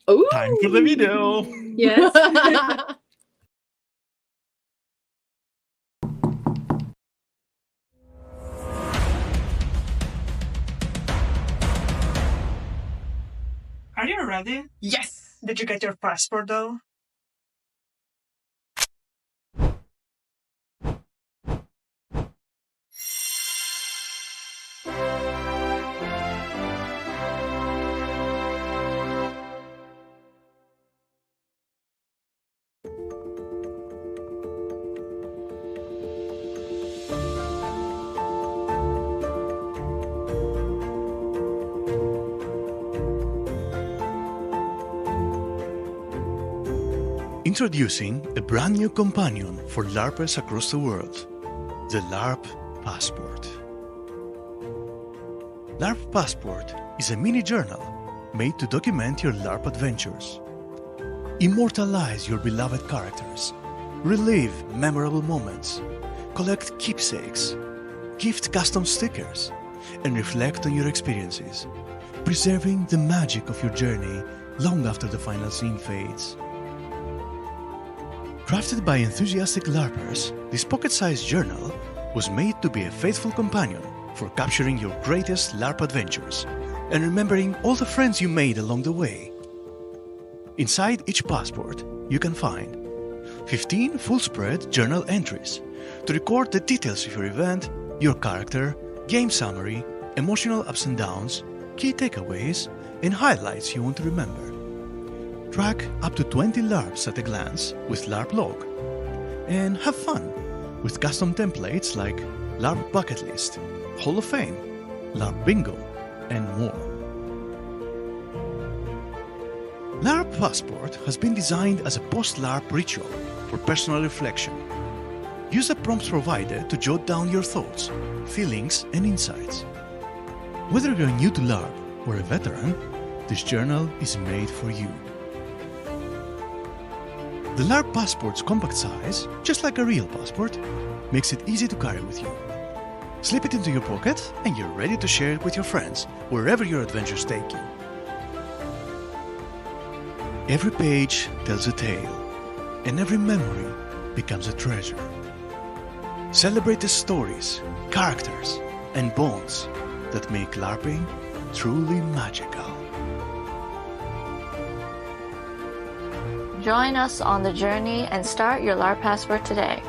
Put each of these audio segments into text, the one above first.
Ooh. Time for the video. Yes. Are you ready? Yes. Did you get your passport though? Introducing a brand new companion for LARPers across the world, the LARP Passport. LARP Passport is a mini journal made to document your LARP adventures. Immortalize your beloved characters, relive memorable moments, collect keepsakes, gift custom stickers, and reflect on your experiences, preserving the magic of your journey long after the final scene fades. Crafted by enthusiastic LARPers, this pocket-sized journal was made to be a faithful companion for capturing your greatest LARP adventures and remembering all the friends you made along the way. Inside each passport, you can find 15 full-spread journal entries to record the details of your event, your character, game summary, emotional ups and downs, key takeaways, and highlights you want to remember. Track up to 20 LARPs at a glance with LARP Log, and have fun with custom templates like LARP Bucket List, Hall of Fame, LARP Bingo, and more. LARP Passport has been designed as a post-LARP ritual for personal reflection. Use the prompts provided to jot down your thoughts, feelings, and insights. Whether you're new to LARP or a veteran, this journal is made for you. The LARP Passport's compact size, just like a real passport, makes it easy to carry with you. Slip it into your pocket and you're ready to share it with your friends wherever your adventures take you. Every page tells a tale, and every memory becomes a treasure. Celebrate the stories, characters, and bonds that make LARPing truly magical. Join us on the journey and start your LARP Passport today.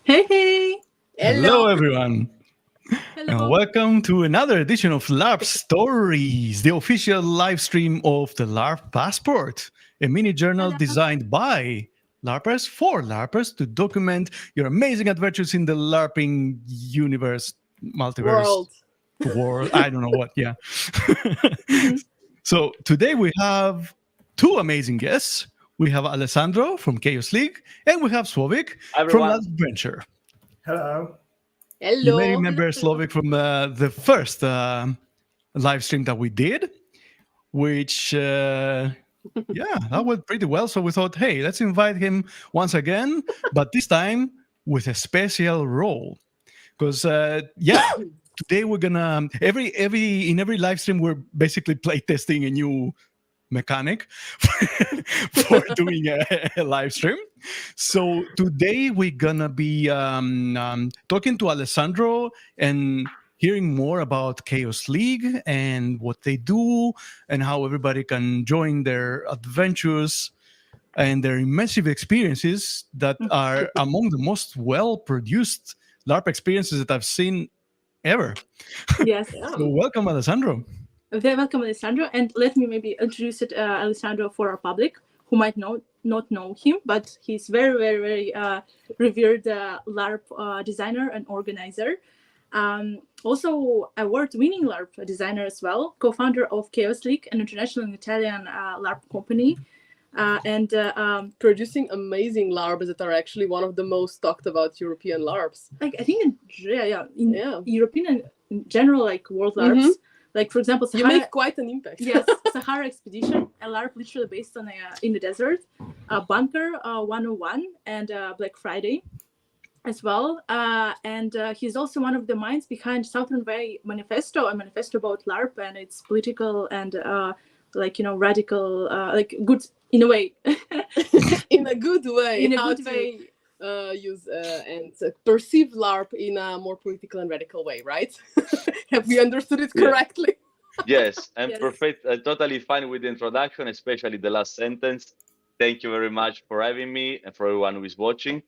Hey, hey. Hello everyone! Hello. And welcome to another edition of LARP Stories, the official live stream of the LARP Passport, a mini journal designed by LARPers for LARPers to document your amazing adventures in the LARPing universe, multiverse, world, I don't know what, yeah. So today we have two amazing guests. We have Alessandro from Chaos League, and we have Slovik from Last Adventure. Hello. Hello. You may remember Slovik from the first live stream that we did, which, yeah, that went pretty well. So we thought, hey, let's invite him once again, but this time with a special role. Because, yeah, today we're gonna, in every live stream, we're basically playtesting a new mechanic for doing a live stream. So today we're gonna be talking to Alessandro and hearing more about Chaos League and what they do and how everybody can join their adventures and their immersive experiences that are among the most well-produced LARP experiences that I've seen ever. Yes. So welcome, Alessandro. Very welcome, Alessandro. And let me maybe introduce Alessandro for our public who might not know him, but he's very, very, very revered LARP designer and organizer. Also, award-winning LARP designer as well, co-founder of Chaos League, an international Italian LARP company. And producing amazing LARPs that are actually one of the most talked about European LARPs. Like I think in European and in general, like world LARPs, Like, for example, You Sahara, make quite an impact. yes, Sahara Expedition, a LARP literally based on in the desert, Bunker 101, and Black Friday as well. And he's also one of the minds behind Southern Bay Manifesto, a manifesto about LARP and its political and radical, like good in a way. In a good way. In a how good to way. use and perceive LARP in a more political and radical way, right? Have we understood it correctly? Yes, I'm Yes. perfect. Totally fine with the introduction, especially the last sentence. Thank you very much for having me and for everyone who is watching.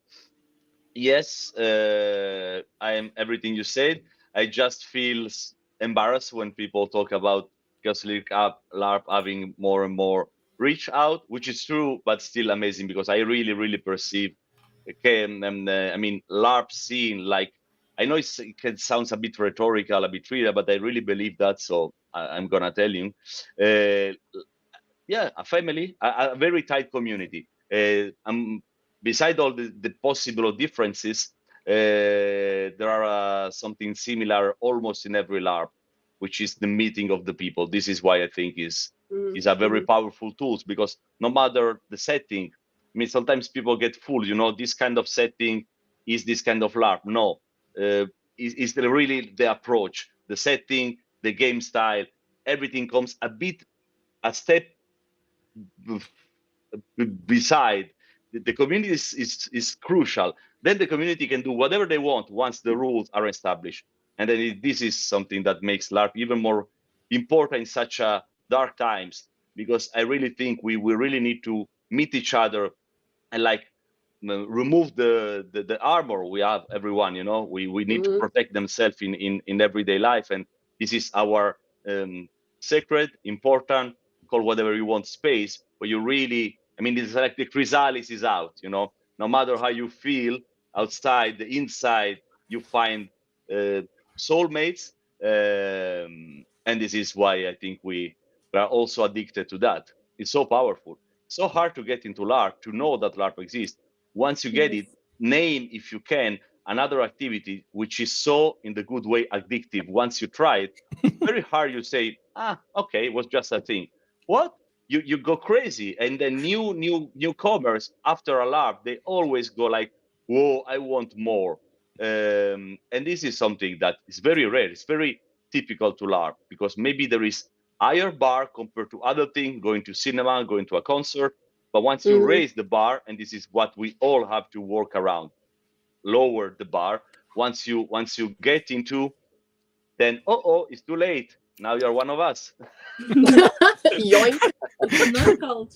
Yes, I am everything you said. I just feel embarrassed when people talk about Chaos League LARP having more and more reach out, which is true, but still amazing because I really, really perceive, LARP scene, like, I know it sounds a bit rhetorical, a bit trivial, but I really believe that, so I'm gonna tell you. Yeah, a family, a very tight community. Beside all the possible differences, there are something similar almost in every LARP, which is the meeting of the people. This is why I think is a very powerful tool, because no matter the setting, I mean, sometimes people get fooled, this kind of setting is this kind of LARP. No, is really the approach, the setting, the game style, everything comes a step beside. The community is crucial. Then the community can do whatever they want once the rules are established. And then this is something that makes LARP even more important in such a dark times, because I really think we really need to meet each other and remove the armor we have, everyone. We need to protect themselves in everyday life, and this is our sacred, important, call whatever you want, space where you really, it's like the chrysalis is out. No matter how you feel outside, the inside you find soulmates, and this is why I think we are also addicted to that. It's so powerful, so hard to get into LARP, to know that LARP exists. Once you get it, name, if you can, another activity which is so, in the good way, addictive. Once you try it, very hard you say, okay, it was just a thing. What? You go crazy. And then newcomers after a LARP, they always go like, whoa, I want more. And this is something that is very rare. It's very typical to LARP, because maybe there is higher bar compared to other things, going to cinema, going to a concert. But once you raise the bar, and this is what we all have to work around, lower the bar. Once you get into, then it's too late. Now you're one of us. Yoink. It's not a cult.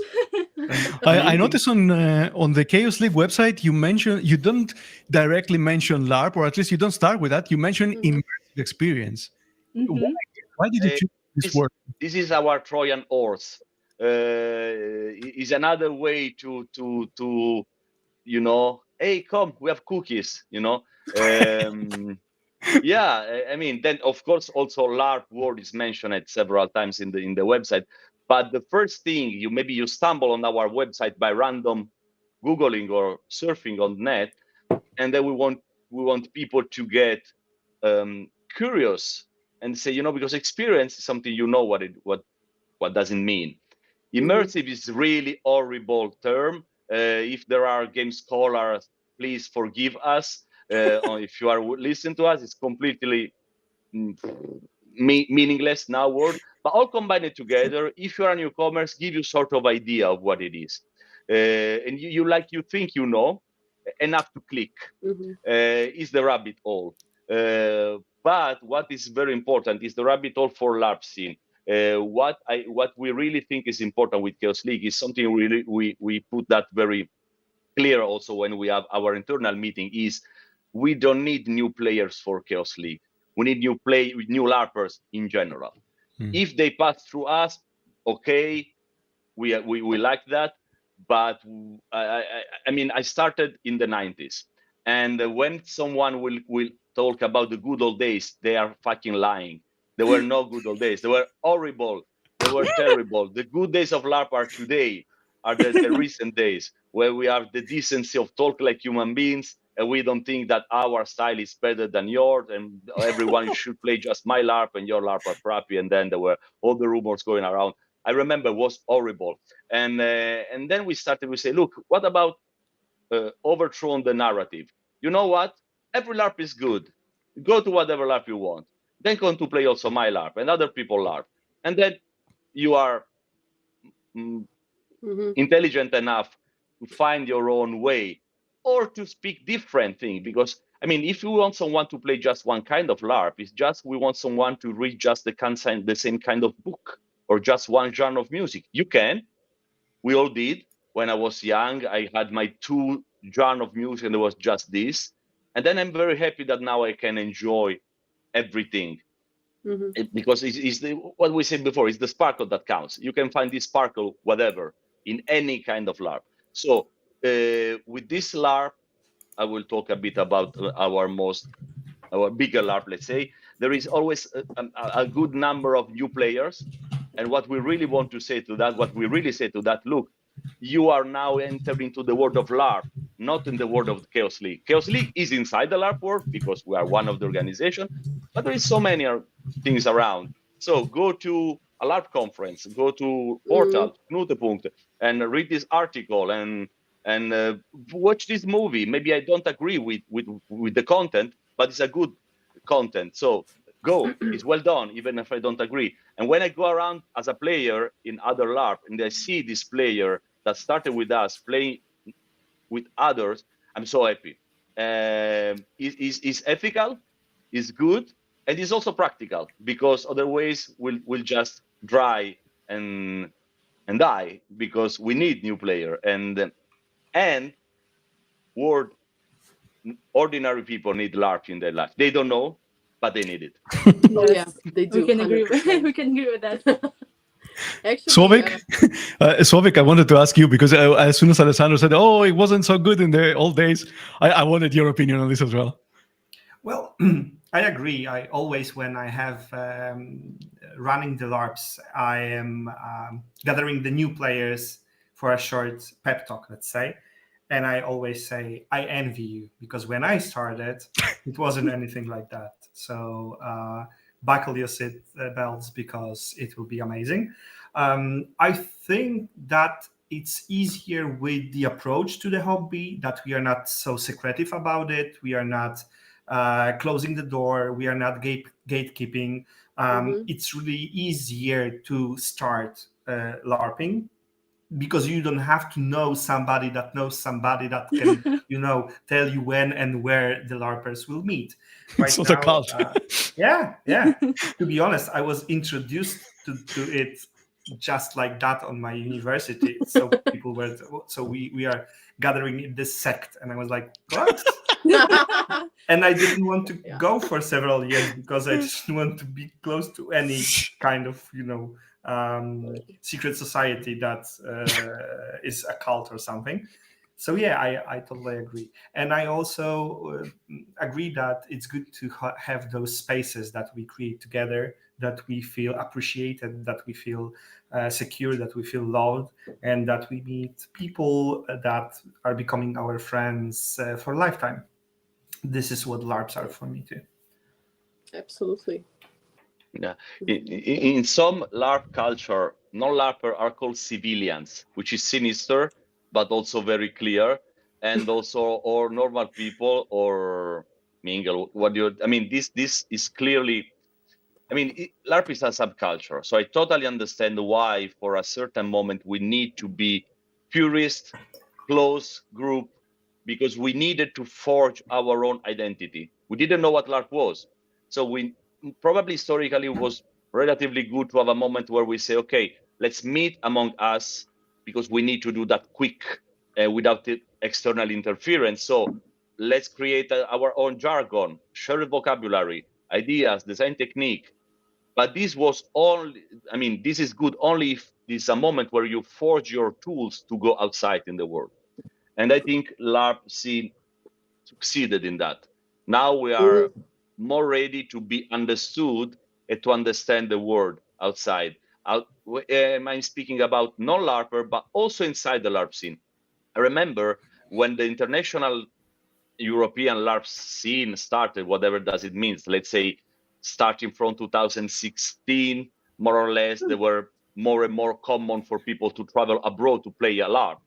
I noticed on the Chaos League website you don't directly mention LARP, or at least you don't start with that. You mention immersive experience. Why did you choose this word? This is our Trojan horse. Is another way to hey, come, we have cookies. Yeah, then of course also LARP word is mentioned several times in the website. But the first thing you stumble on our website by random Googling or surfing on the net, and then we want people to get curious and say, because experience is something what does it mean. Immersive is really horrible term. If there are game scholars, please forgive us. If you are listening to us, it's completely meaningless now word. But all combined together, if you are a newcomer, give you sort of idea of what it is, and you think enough to click. Is the rabbit hole. But what is very important is the rabbit hole for LARP scene. What we really think is important with Chaos League is something we put that very clear also when we have our internal meeting, is we don't need new players for Chaos League. We need new LARPers in general. If they pass through us, okay, we like that. But I started in the 90s, and when someone will talk about the good old days, they are fucking lying. There were no good old days. They were horrible. They were terrible. The good days of LARP are today, are the recent days, where we have the decency of talk like human beings, and we don't think that our style is better than yours, and everyone should play just my LARP, and your LARP are crappy. And then there were all the rumors going around. I remember it was horrible. And then we started, we say, look, what about overthrowing the narrative? You know what? Every LARP is good. Go to whatever LARP you want. Then come to play also my LARP and other people LARP. And then you are intelligent enough to find your own way, or to speak different thing. Because I mean, if you want someone to play just one kind of LARP, it's just we want someone to read just the same kind of book, or just one genre of music. You can. We all did. When I was young, I had my 2 genre of music, and it was just this. And then I'm very happy that now I can enjoy everything. Because it's what we said before, it's the sparkle that counts. You can find this sparkle, whatever, in any kind of LARP. So with this LARP, I will talk a bit about our bigger LARP, let's say. There is always a good number of new players. And what we really want to say to that, look, you are now entering into the world of LARP, not in the world of the Chaos League. Chaos League is inside the LARP world because we are one of the organization, but there is so many things around. So go to a LARP conference, go to Portal, Knutepunkt, and read this article and watch this movie. Maybe I don't agree with the content, but it's a good content. So go, it's well done, even if I don't agree. And when I go around as a player in other LARP and I see this player that started with us playing with others, I'm so happy. It's ethical, it's good, and it's also practical, because otherwise we'll just dry and die, because we need new player. And ordinary people need LARP in their life. They don't know, but they need it. Oh yeah, they do. We can agree 100%. we can agree with that. Actually, Sławek, I wanted to ask you, because as soon as Alessandro said, "Oh, it wasn't so good in the old days," I wanted your opinion on this as well. Well, I agree. I always, when I have running the LARPs, I am gathering the new players for a short pep talk, let's say. And I always say, I envy you, because when I started, it wasn't anything like that. So buckle your seat belts, because it will be amazing. I think that it's easier with the approach to the hobby, that we are not so secretive about it. We are not closing the door. We are not gatekeeping. It's really easier to start LARPing, because you don't have to know somebody that knows somebody that can, tell you when and where the LARPers will meet. Right It's not now, a cult. Yeah. To be honest, I was introduced to it just like that on my university. So people were, we are gathering in this sect, and I was like, what? And I didn't want to go for several years, because I didn't want to be close to any kind of, secret society that is a cult or something. So yeah, I totally agree. And I also agree that it's good to have those spaces that we create together, that we feel appreciated, that we feel secure, that we feel loved, and that we meet people that are becoming our friends for a lifetime. This is what LARPs are for me too. Absolutely. Yeah. In some LARP culture, non-LARPers are called civilians, which is sinister, but also very clear. And also, or normal people, or mingle. This is clearly, LARP is a subculture. So I totally understand why, for a certain moment, we need to be purist, close group, because we needed to forge our own identity. We didn't know what LARP was. So we probably historically was relatively good to have a moment where we say, okay, let's meet among us, because we need to do that quick without external interference. So let's create our own jargon, shared vocabulary, ideas, design technique. But this was this is good only if this is a moment where you forge your tools to go outside in the world. And I think LARP scene succeeded in that. Now we are more ready to be understood and to understand the world outside. I'm speaking about non-LARPer, but also inside the LARP scene. I remember when the international European LARP scene started, whatever does it mean. Let's say starting from 2016, more or less, there were more and more common for people to travel abroad to play a LARP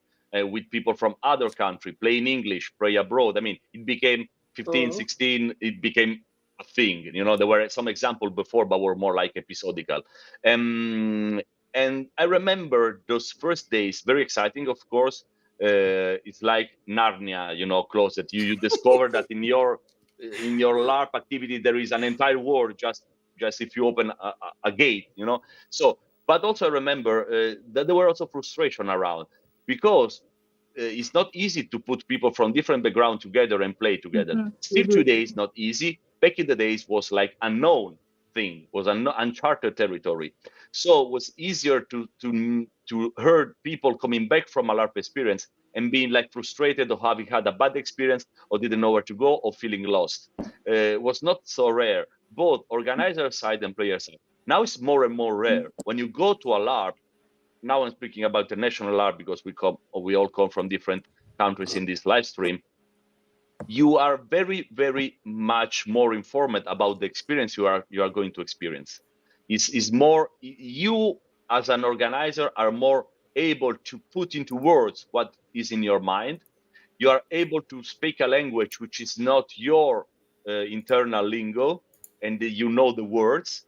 with people from other country, play in English, play abroad. I mean, it became 15, 16, it became a thing. You know, there were some examples before, but were more like episodical. And I remember those first days, very exciting, of course. It's like Narnia, you know, closet. You discover that in your LARP activity there is an entire world just if you open a gate, you know. So, but also I remember that there were also frustration around, because it's not easy to put people from different backgrounds together and play together. Still today is not easy. Back in the days was like unknown thing, was an uncharted territory. So it was easier to hear people coming back from a LARP experience and being like frustrated or having had a bad experience or didn't know where to go or feeling lost. Was not so rare, both organizer side and player side. Now it's more and more rare. When you go to a LARP, now I'm speaking about international LARP because we all come from different countries in this live stream. You are very, very much more informed about the experience you are going to experience. Is more, you as an organizer are more able to put into words what is in your mind. You are able to speak a language which is not your internal lingo, and you know the words.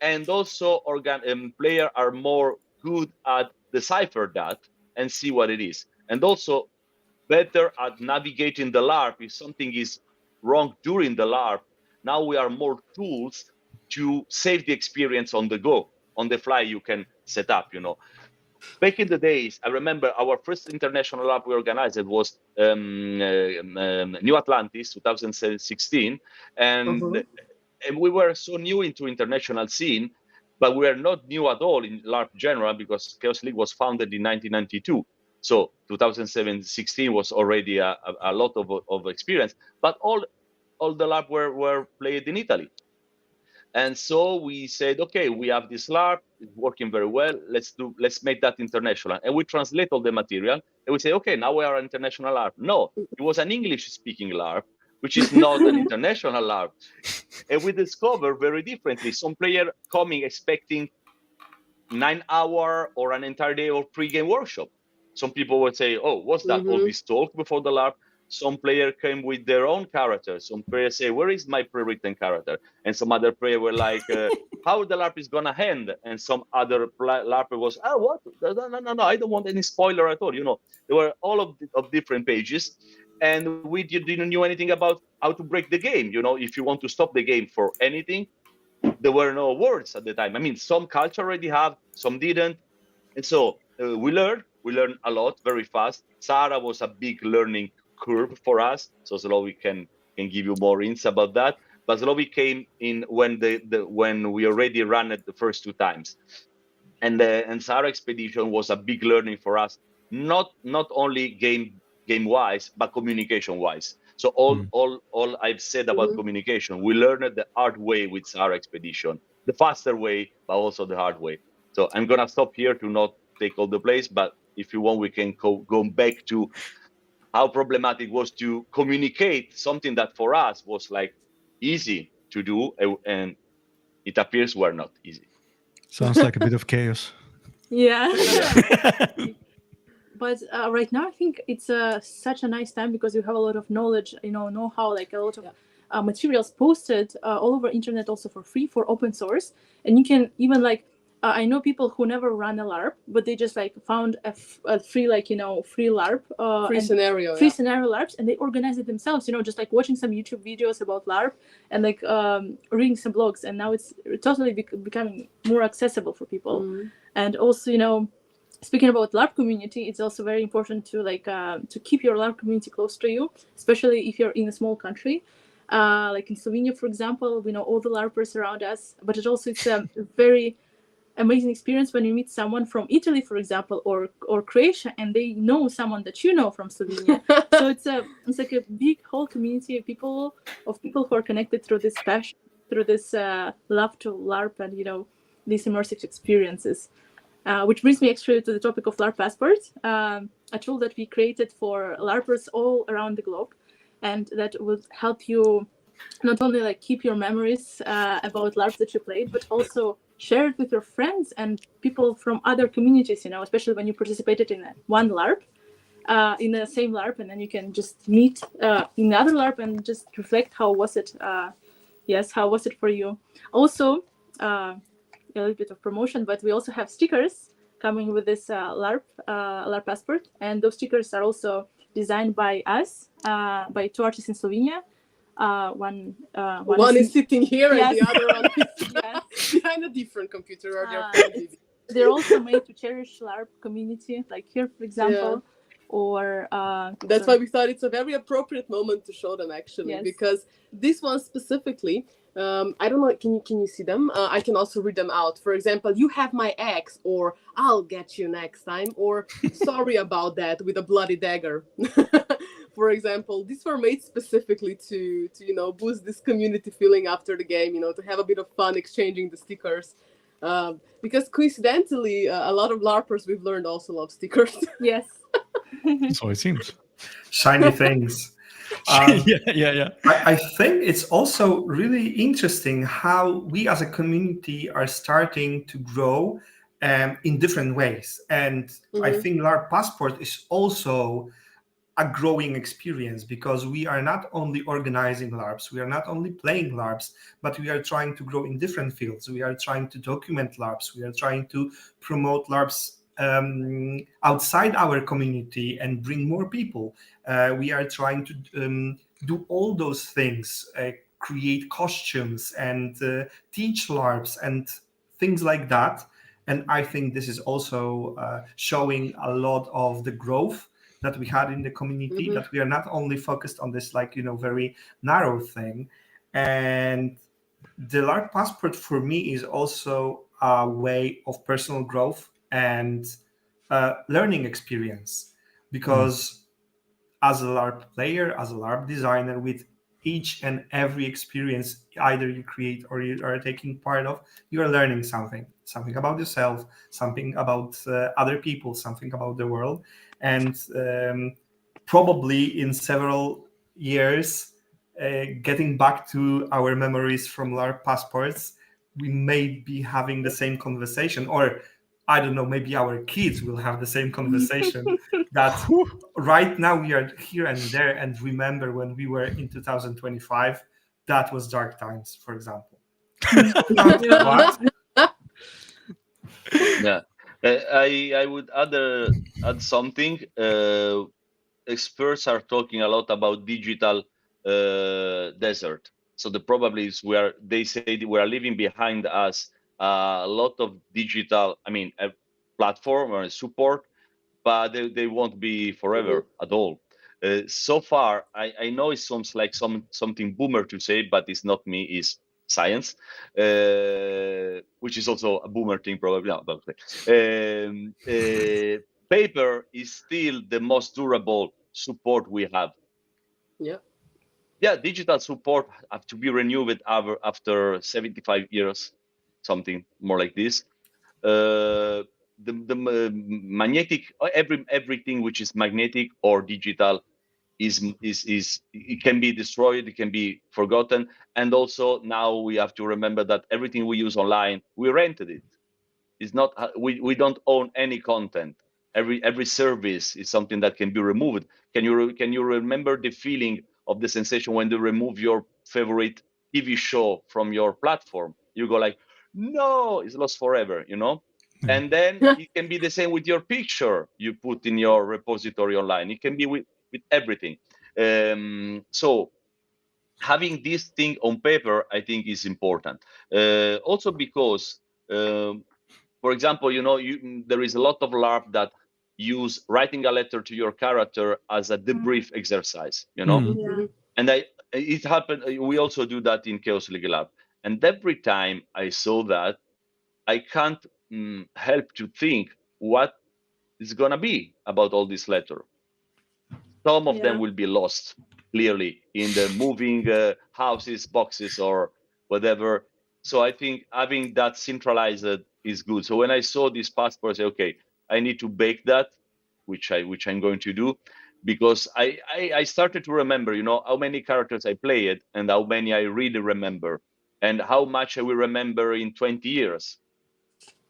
And also, players are more good at decipher that and see what it is, and also better at navigating the LARP if something is wrong during the LARP. Now we are more tools to save the experience on the go, on the fly. You can set up, you know. Back in the days, I remember our first international LARP we organized was New Atlantis, 2016, and we were so new into international scene, but we are not new at all in LARP general, because Chaos League was founded in 1992. So 2016 was already a lot of experience, but all the LARP were played in Italy. And so we said, okay, we have this LARP, it's working very well. Let's make that international. And we translate all the material, and we say, okay, now we are an international LARP. No, it was an English-speaking LARP, which is not an international LARP. And we discover very differently. Some player coming expecting 9 hour or an entire day of pre-game workshop. Some people would say, oh, what's that? All this talk before the LARP? Some player came with their own character. Some players say, where is my pre-written character? And some other player were like, how the LARP is gonna end? And some other LARPer was, oh, what? No, I don't want any spoiler at all. You know, there were all of different pages, and we didn't know anything about how to break the game. You know, if you want to stop the game for anything, there were no words at the time. I mean, some culture already have, some didn't. And so we learned a lot very fast. Sahara was a big learning curve for us. So Zlowy can give you more hints about that. But Zlowy came in when we already ran it the first 2 times. And Sahara Expedition was a big learning for us, not only game wise, but communication wise. So all I've said about communication, we learned it the hard way with Sahara Expedition, the faster way, but also the hard way. So I'm gonna stop here to not take all the place, but if you want, we can go back to how problematic was to communicate something that for us was like easy to do, and it appears we're not easy. Sounds like a bit of chaos. Yeah. But right now, I think it's such a nice time because you have a lot of knowledge, know-how, like a lot of materials posted all over internet, also for free, for open source. And you can even I know people who never run a LARP, but they just found a free, free LARP. Free scenario LARPs, and they organize it themselves, just watching some YouTube videos about LARP and reading some blogs. And now it's totally becoming more accessible for people. And also, speaking about LARP community, it's also very important to keep your LARP community close to you, especially if you're in a small country. Like in Slovenia, for example, we know all the LARPers around us, but it's a very amazing experience when you meet someone from Italy, for example, or Croatia, and they know someone that you know from Slovenia. So it's like a big whole community of people who are connected through this passion, through this love to LARP and these immersive experiences. Which brings me actually to the topic of LARP Passport, a tool that we created for LARPers all around the globe. and that will help you not only like keep your memories about LARPs that you played, but also share it with your friends and people from other communities, especially when you participated in one LARP, in the same LARP, and then you can just meet in another LARP and just reflect how was it. How was it for you? Also, a little bit of promotion, but we also have stickers coming with this LARP Passport, and those stickers are also designed by us, by two artists in Slovenia. One is sitting here, yes. and the other one is Yes. behind a different computer or their phone. They're also made to cherish LARP community, like here, for example. Or that's why we thought it's a very appropriate moment to show them, actually. Yes. Because this one specifically, I don't know, can you see them? I can also read them out. For example, you have my ex, or I'll get you next time, or sorry about that, with a bloody dagger. For example, these were made specifically to boost this community feeling after the game, to have a bit of fun exchanging the stickers. Because coincidentally, a lot of LARPers we've learned also love stickers. Yes. So it seems. Shiny things. Yeah. I think it's also really interesting how we as a community are starting to grow in different ways. And I think LARP Passport is also a growing experience, because we are not only organizing LARPs, we are not only playing LARPs, but we are trying to grow in different fields. We are trying to document LARPs. We are trying to promote LARPs outside our community and bring more people. We are trying to do all those things, create costumes and teach LARPs and things like that. And I think this is also showing a lot of the growth that we had in the community, that we are not only focused on this very narrow thing. And the LARP Passport for me is also a way of personal growth and learning experience, because as a LARP player, as a LARP designer, with each and every experience either you create or you are taking part of, you are learning something about yourself, something about other people, something about the world. And probably in several years, getting back to our memories from LARP Passports, we may be having the same conversation, or I don't know, maybe our kids will have the same conversation that right now we are here and there and remember when we were in 2025, that was dark times, for example. What? Yeah, I would add something. Experts are talking a lot about digital desert. So the probably is they say we are leaving behind us a lot of digital, a platform or a support, but they won't be forever at all. So far, I know it sounds like something boomer to say, but it's not me. It's science, which is also a boomer thing, probably. No, but, paper is still the most durable support we have. Yeah, digital support have to be renewed after 75 years, something more like this. The magnetic, everything which is magnetic or digital is it can be destroyed, it can be forgotten. And also now we have to remember that everything we use online, we rented it. It's not we don't own any content. Every service is something that can be removed. Can you remember the feeling of the sensation when they remove your favorite TV show from your platform? You go like, no, it's lost forever, And then it can be the same with your picture you put in your repository online. It can be with everything. So having this thing on paper, I think, is important. Also because, for example, there is a lot of LARP that use writing a letter to your character as a debrief exercise, And it happened. We also do that in Chaos League LARP. And every time I saw that, I can't help to think what is going to be about all this letter. Some of them will be lost, clearly, in the moving houses, boxes, or whatever. So I think having that centralized is good. So when I saw this passport, I said, okay, I need to bake that, which I'm going to do. because I started to remember, how many characters I played and how many I really remember, and how much I will remember in 20 years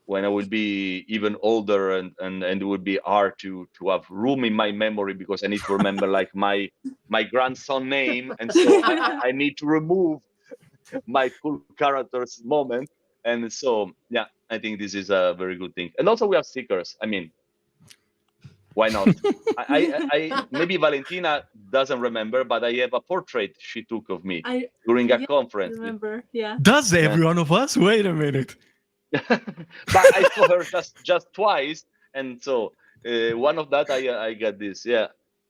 when I will be even older, and it would be hard to have room in my memory because I need to remember like my grandson name, and so I need to remove my cool characters moment. And so yeah, I think this is a very good thing. And also we have stickers. I mean, why not? I maybe Valentina doesn't remember, but I have a portrait she took of me during a conference. Remember, yeah. Does every one of us? Wait a minute. But I saw her just twice, and so one of that I got this. Yeah,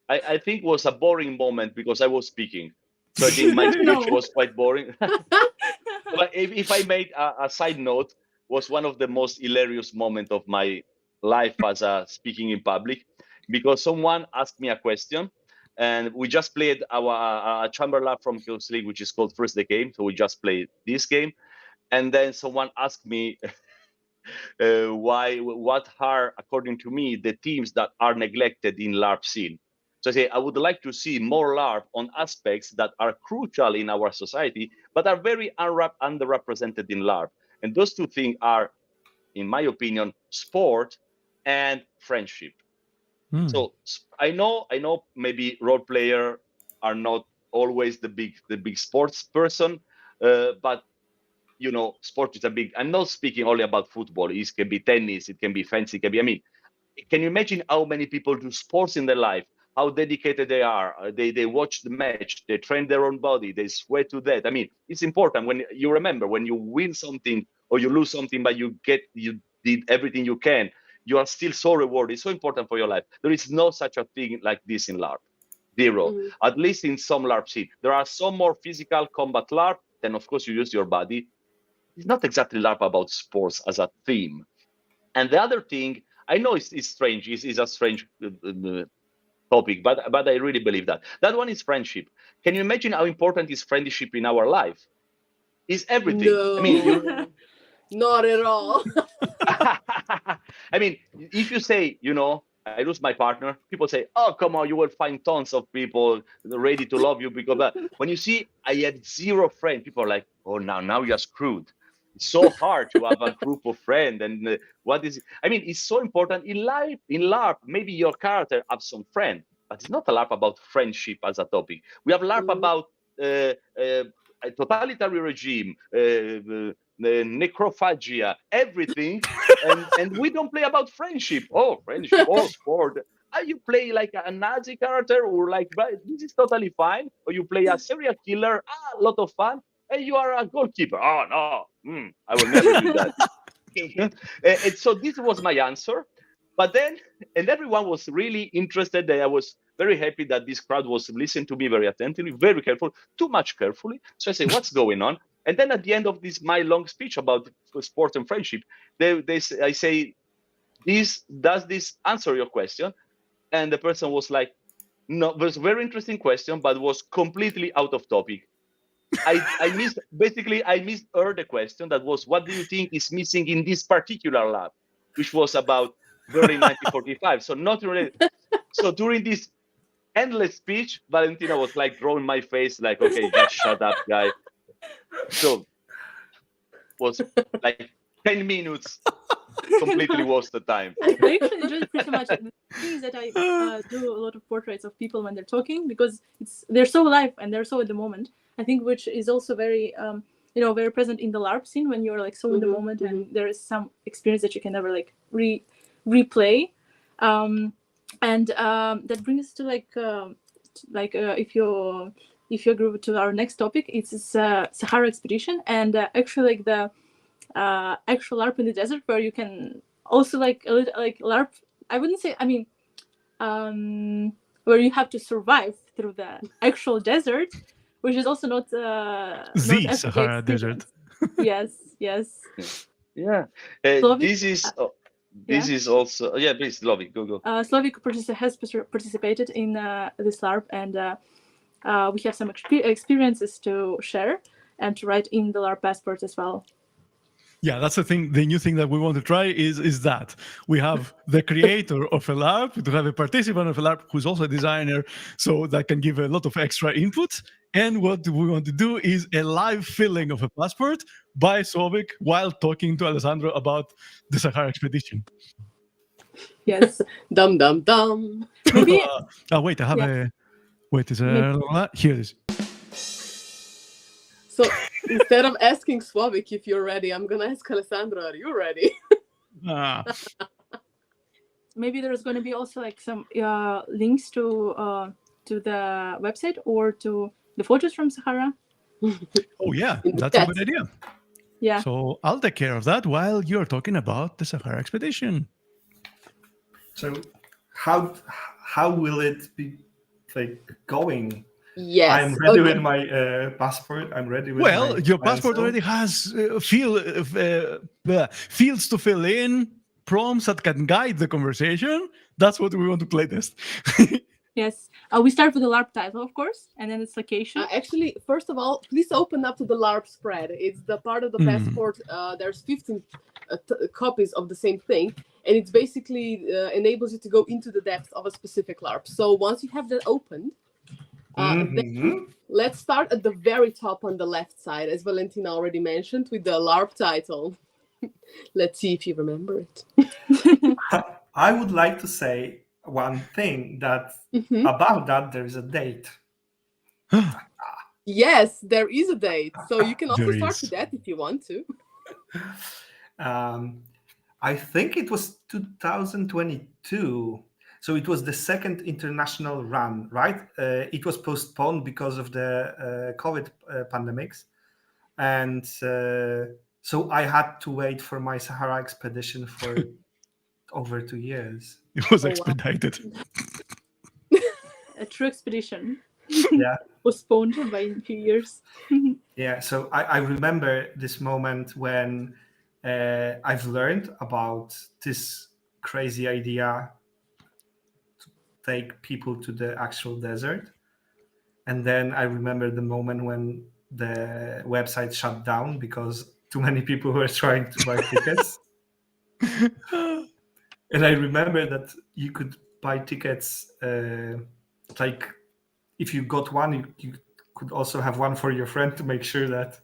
I think was a boring moment because I was speaking, so I think my speech was quite boring. But if I made a side note, was one of the most hilarious moments of my life as a speaking in public, because someone asked me a question, and we just played our chamber lab from Chaos League, which is called First the Game. So we just played this game, and then someone asked me what are, according to me, the themes that are neglected in LARP scene. So I say, I would like to see more LARP on aspects that are crucial in our society, but are very underrepresented in LARP. And those two things are, in my opinion, sport and friendship. So I know maybe role player are not always the big sports person, but sport is a big. I'm not speaking only about football. It can be tennis, it can be fencing, it can be. I mean, can you imagine how many people do sports in their life? How dedicated they are. They watch the match. They train their own body. They sweat to death. I mean, it's important when you remember when you win something or you lose something, but you did everything you can. You are still so rewarded. It's so important for your life. There is no such a thing like this in LARP. Zero. At least in some LARP scene. There are some more physical combat LARP. Then of course you use your body. It's not exactly LARP about sports as a theme. And the other thing, I know it's strange. It's a strange topic, but I really believe that. That one is friendship. Can you imagine how important is friendship in our life? It's everything. No. I mean, not at all. I mean, if you say, I lose my partner, people say, oh, come on, you will find tons of people ready to love you. Because when you see I had zero friends, people are like, oh, now you're screwed. It's so hard to have a group of friends. And what is it? I mean, it's so important in life. In LARP, maybe your character have some friend, but it's not a LARP about friendship as a topic. We have LARP about a totalitarian regime, necrophagia, everything, and we don't play about friendship. Oh, friendship, oh, sport. You play like a Nazi character, or like, this is totally fine. Or you play a serial killer, a lot of fun. And you are a goalkeeper. Oh, no, I will never do that. And so this was my answer. But then, and everyone was really interested. I was very happy that this crowd was listening to me very attentively, very careful, too much carefully. So I say, what's going on? And then at the end of my long speech about sport and friendship, I say, does this answer your question? And the person was like, no, it was a very interesting question, but was completely out of topic. I misheard the question. That was, what do you think is missing in this particular lab, which was about Berlin 1945. So not related. So during this endless speech, Valentina was like drawing my face, like, okay, just shut up, guy. So was like 10 minutes completely wasted time. I actually enjoyed pretty much. The thing is that I do a lot of portraits of people when they're talking, because they're so alive and they're so at the moment. I think which is also very very present in the LARP scene, when you're like so in the moment and there is some experience that you can never like replay. And that brings us to if you agree to our next topic, it's Sahara Expedition, and actually like the actual LARP in the desert, where you can also like a little like LARP. I wouldn't say. I mean, where you have to survive through the actual desert, which is also not the Sahara Desert. Yes. Yeah. This is also please, Slovic, go. Slovic has participated in this LARP, and we have some experiences to share and to write in the LARP Passport as well. Yeah, that's the thing. The new thing that we want to try is that we have the creator of a LARP, to have a participant of a LARP who's also a designer, so that can give a lot of extra input. And what we want to do is a live filling of a passport by Sobek while talking to Alessandro about the Sahara Expedition. Yes. Dum dum dum. Maybe Wait, I have Yeah. Wait, is here it is. So instead of asking Sławik if you're ready, I'm gonna ask Alessandro, are you ready? maybe there's going to be also like some links to the website or to the photos from Sahara. Oh yeah, In the that's a chat. good idea. Yeah. So I'll take care of that while you're talking about the Sahara Expedition. So how will it be like going? Yes. I'm ready okay. with my passport. I'm ready with Well, my your passport pencil. already has fields to fill in, prompts that can guide the conversation. That's what we want to play test. Yes. We start with the LARP title, of course, and then its location. Actually, first of all, please open up to the LARP spread. It's the part of the passport. There's 15 copies of the same thing, and it basically enables you to go into the depth of a specific LARP. So once you have that opened, then let's start at the very top on the left side, as Valentina already mentioned, with the LARP title. Let's see if you remember it. I would like to say one thing that about that there is a date. Yes, there is a date. So you can also There start is. with that if you want to. I think it was 2022. So it was the second international run, right? It was postponed because of the COVID pandemics. And so I had to wait for my Sahara expedition for over 2 years. It was wow. expedited. A true expedition. Yeah. Postponed by a few years. Yeah, so I remember this moment when I've learned about this crazy idea to take people to the actual desert. And then I remember the moment when the website shut down because too many people were trying to buy tickets. And I remember that you could buy tickets, like if you got one, you could also have one for your friend to make sure that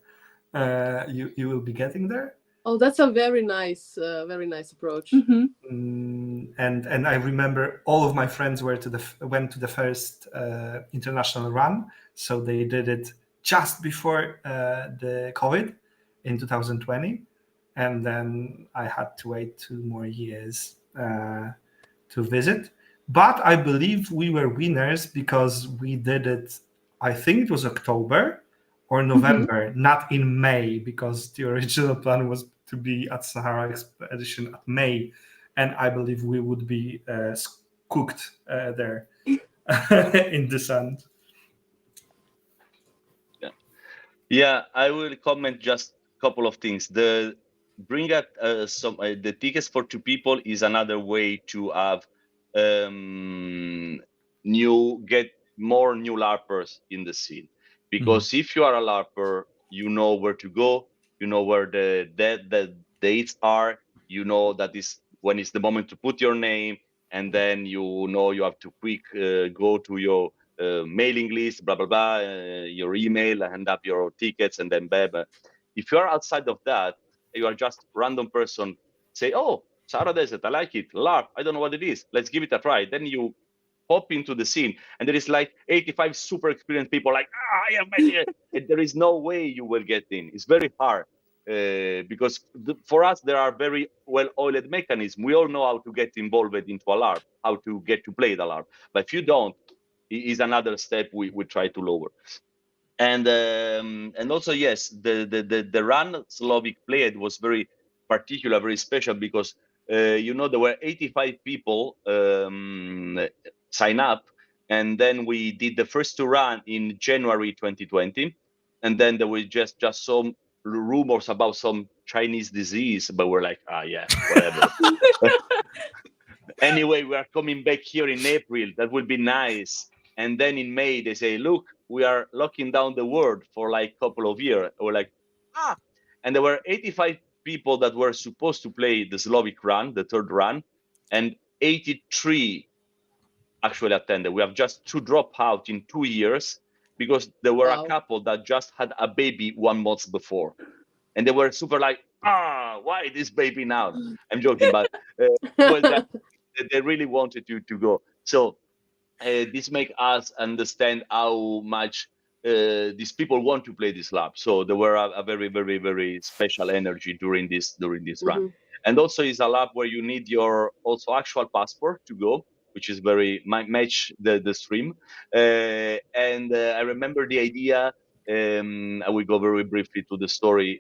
you will be getting there. Oh, that's a very nice approach. Mm-hmm. And I remember all of my friends went to the first international run, so they did it just before the COVID in 2020, and then I had to wait 2 more years to visit. But I believe we were winners because we did it, I think it was October or November, not in May, because the original plan was to be at Sahara Expedition at May. And I believe we would be cooked there in the sun. Yeah, I will comment just a couple of things. The bring out the tickets for 2 people is another way to have get more new LARPers in the scene. Because if you are a LARPer, you know where to go, you know where the dates are, you know that is when it's the moment to put your name, and then you know you have to quick go to your mailing list, blah blah blah, your email, hand up your tickets, and then blah. If you are outside of that, you are just random person. Say, oh, Sahara Desert, I like it. LARP, I don't know what it is. Let's give it a try. Then you pop into the scene, and there is like 85 super experienced people like, I am here. And there is no way you will get in. It's very hard because for us, there are very well-oiled mechanisms. We all know how to get involved into a LARP, how to get to play the LARP. But if you don't, it is another step we try to lower. And also, yes, the run Slovak played was very particular, very special because there were 85 people sign up, and then we did the first 2 run in January 2020, and then there was just some rumors about some Chinese disease, but we're like, yeah, whatever. Anyway, we are coming back here in April. That would be nice. And then in May, they say, look, we are locking down the world for like a couple of years. We're like, and there were 85 people that were supposed to play the Slovak run, the third run, and 83 actually attended. We have just 2 drop out in 2 years because there were a couple that just had a baby 1 month before, and they were super like, why this baby now? I'm joking, but well, they really wanted to go. So this make us understand how much these people want to play this LARP. So there were a very, very, very special energy during this run. And also is a LARP where you need your also actual passport to go, which is very match the stream. And I remember the idea. I will go very briefly to the story.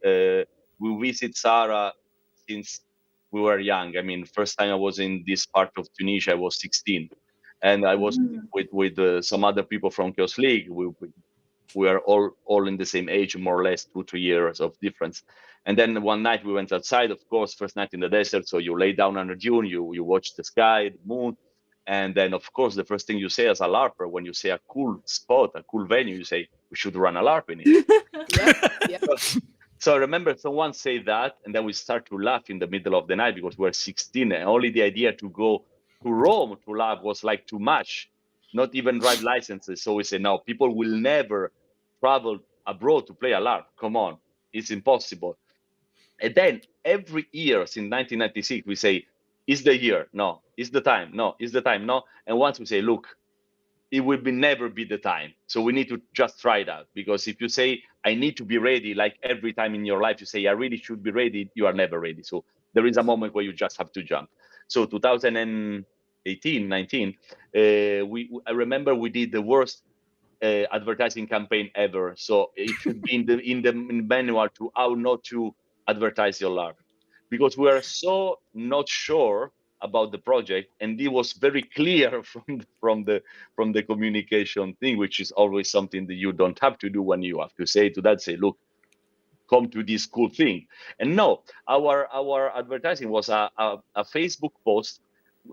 We visit Sahara since we were young. I mean, first time I was in this part of Tunisia, I was 16. And I was with some other people from Chaos League. We are all in the same age, more or less 2-3 years of difference. And then one night we went outside, of course, first night in the desert. So you lay down under dune, you watch the sky, the moon. And then, of course, the first thing you say as a LARPer, when you say a cool spot, a cool venue, you say, we should run a LARP in it. So I remember someone say that, and then we start to laugh in the middle of the night because we were 16, and only the idea to go to Rome to LARP was like too much, not even drive licenses. So we say, no, people will never travel abroad to play a LARP. Come on, it's impossible. And then every year since 1996, we say, is the year? No. Is the time? No. Is the time? No. And once we say, look, it will never be the time. So we need to just try it out. Because if you say, I need to be ready, like every time in your life, you say, I really should be ready, you are never ready. So there is a moment where you just have to jump. So 2018, 19, I remember we did the worst advertising campaign ever. So it should be in the manual to how not to advertise your LARP, because we are so not sure about the project, and it was very clear from the communication thing, which is always something that you don't have to do when you have to say to that, say, look, come to this cool thing. And no, our advertising was a Facebook post,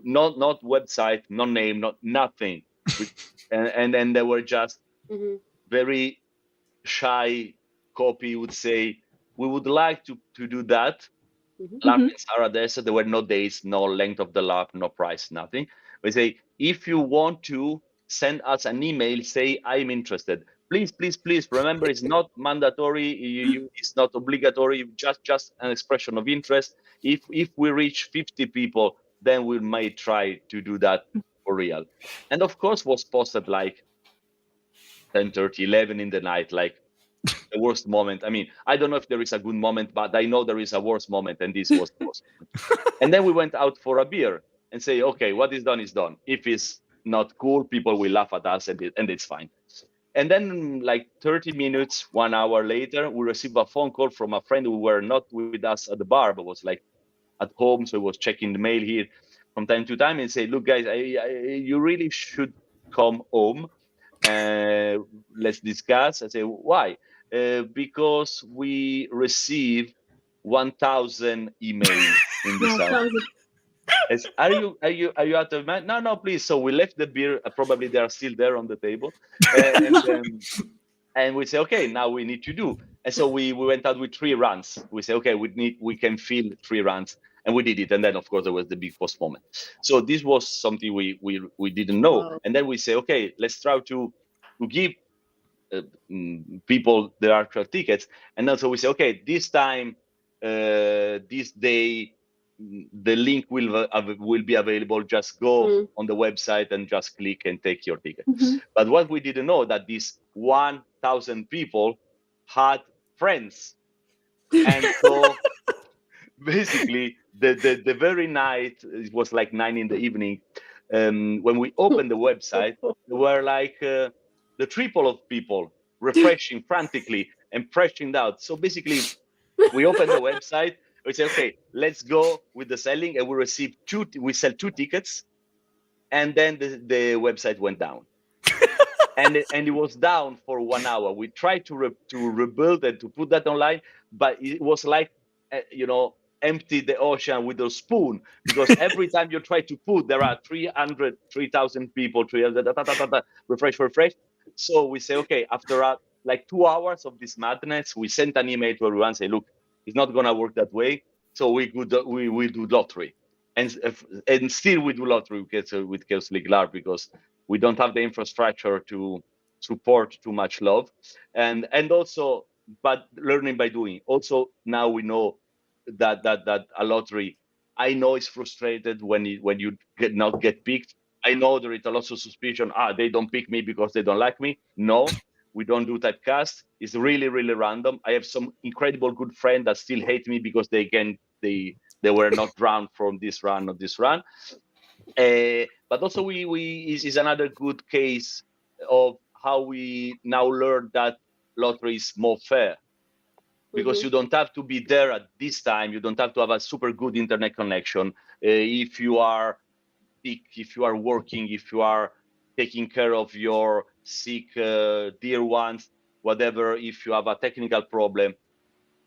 not website, no name, not nothing. And then they were just very shy copy, would say, we would like to do that. LARP in Sahara Desert, there were no dates, no length of the LARP, no price, nothing. We say, if you want to send us an email, say, I'm interested. Please, please, please, remember, it's not mandatory, it's not obligatory, just an expression of interest. If we reach 50 people, then we might try to do that for real. And of course, was posted like 10:30, 11 in the night, like the worst moment. I mean, I don't know if there is a good moment, but I know there is a worse moment, and this was the worst moment. And then we went out for a beer and say, okay, what is done is done. If it's not cool, people will laugh at us, and it's fine. And then like 30 minutes, 1 hour later, we received a phone call from a friend who were not with us at the bar, but was like at home. So he was checking the mail here from time to time and say, look, guys, you really should come home. Let's discuss. I say, why? Because we receive 1,000 emails in this house. Are you out of mind? No, please. So we left the beer. Probably they are still there on the table, and we say, okay, now we need to do. And so we went out with 3 runs. We say, okay, we can fill 3 runs, and we did it. And then of course there was the big post moment. So this was something we didn't know. Wow. And then we say, okay, let's try to give people the actual tickets. And also we say, okay, this time, this day, the link will be available. Just go on the website and just click and take your ticket. But what we didn't know, that these 1,000 people had friends. And so basically the very night, it was like 9 in the evening, when we opened the website, there were like the triple of people refreshing frantically and pressing out. So basically we opened the website. We said, okay, let's go with the selling, and we sell 2 tickets, and then the website went down, and it was down for 1 hour. We tried to rebuild and to put that online, but it was like empty the ocean with a spoon, because every time you try to put, there are 3,000 people, 300 refresh. So we say, okay, after like 2 hours of this madness, we sent an email to everyone, say, look, It's not gonna work that way. So we do lottery, and still we do lottery with Chaos League LARP because we don't have the infrastructure to support too much love, and also, but learning by doing. Also now we know that a lottery, I know it's frustrated when you not get picked. I know there is a lot of suspicion. They don't pick me because they don't like me. No, we don't do typecast. It's really, really random. I have some incredible good friends that still hate me because they were not drawn from this run or this run. But also we is another good case of how we now learn that lottery is more fair, because you don't have to be there at this time. You don't have to have a super good internet connection. If you are sick, if you are working, if you are taking care of your sick dear ones, whatever, if you have a technical problem,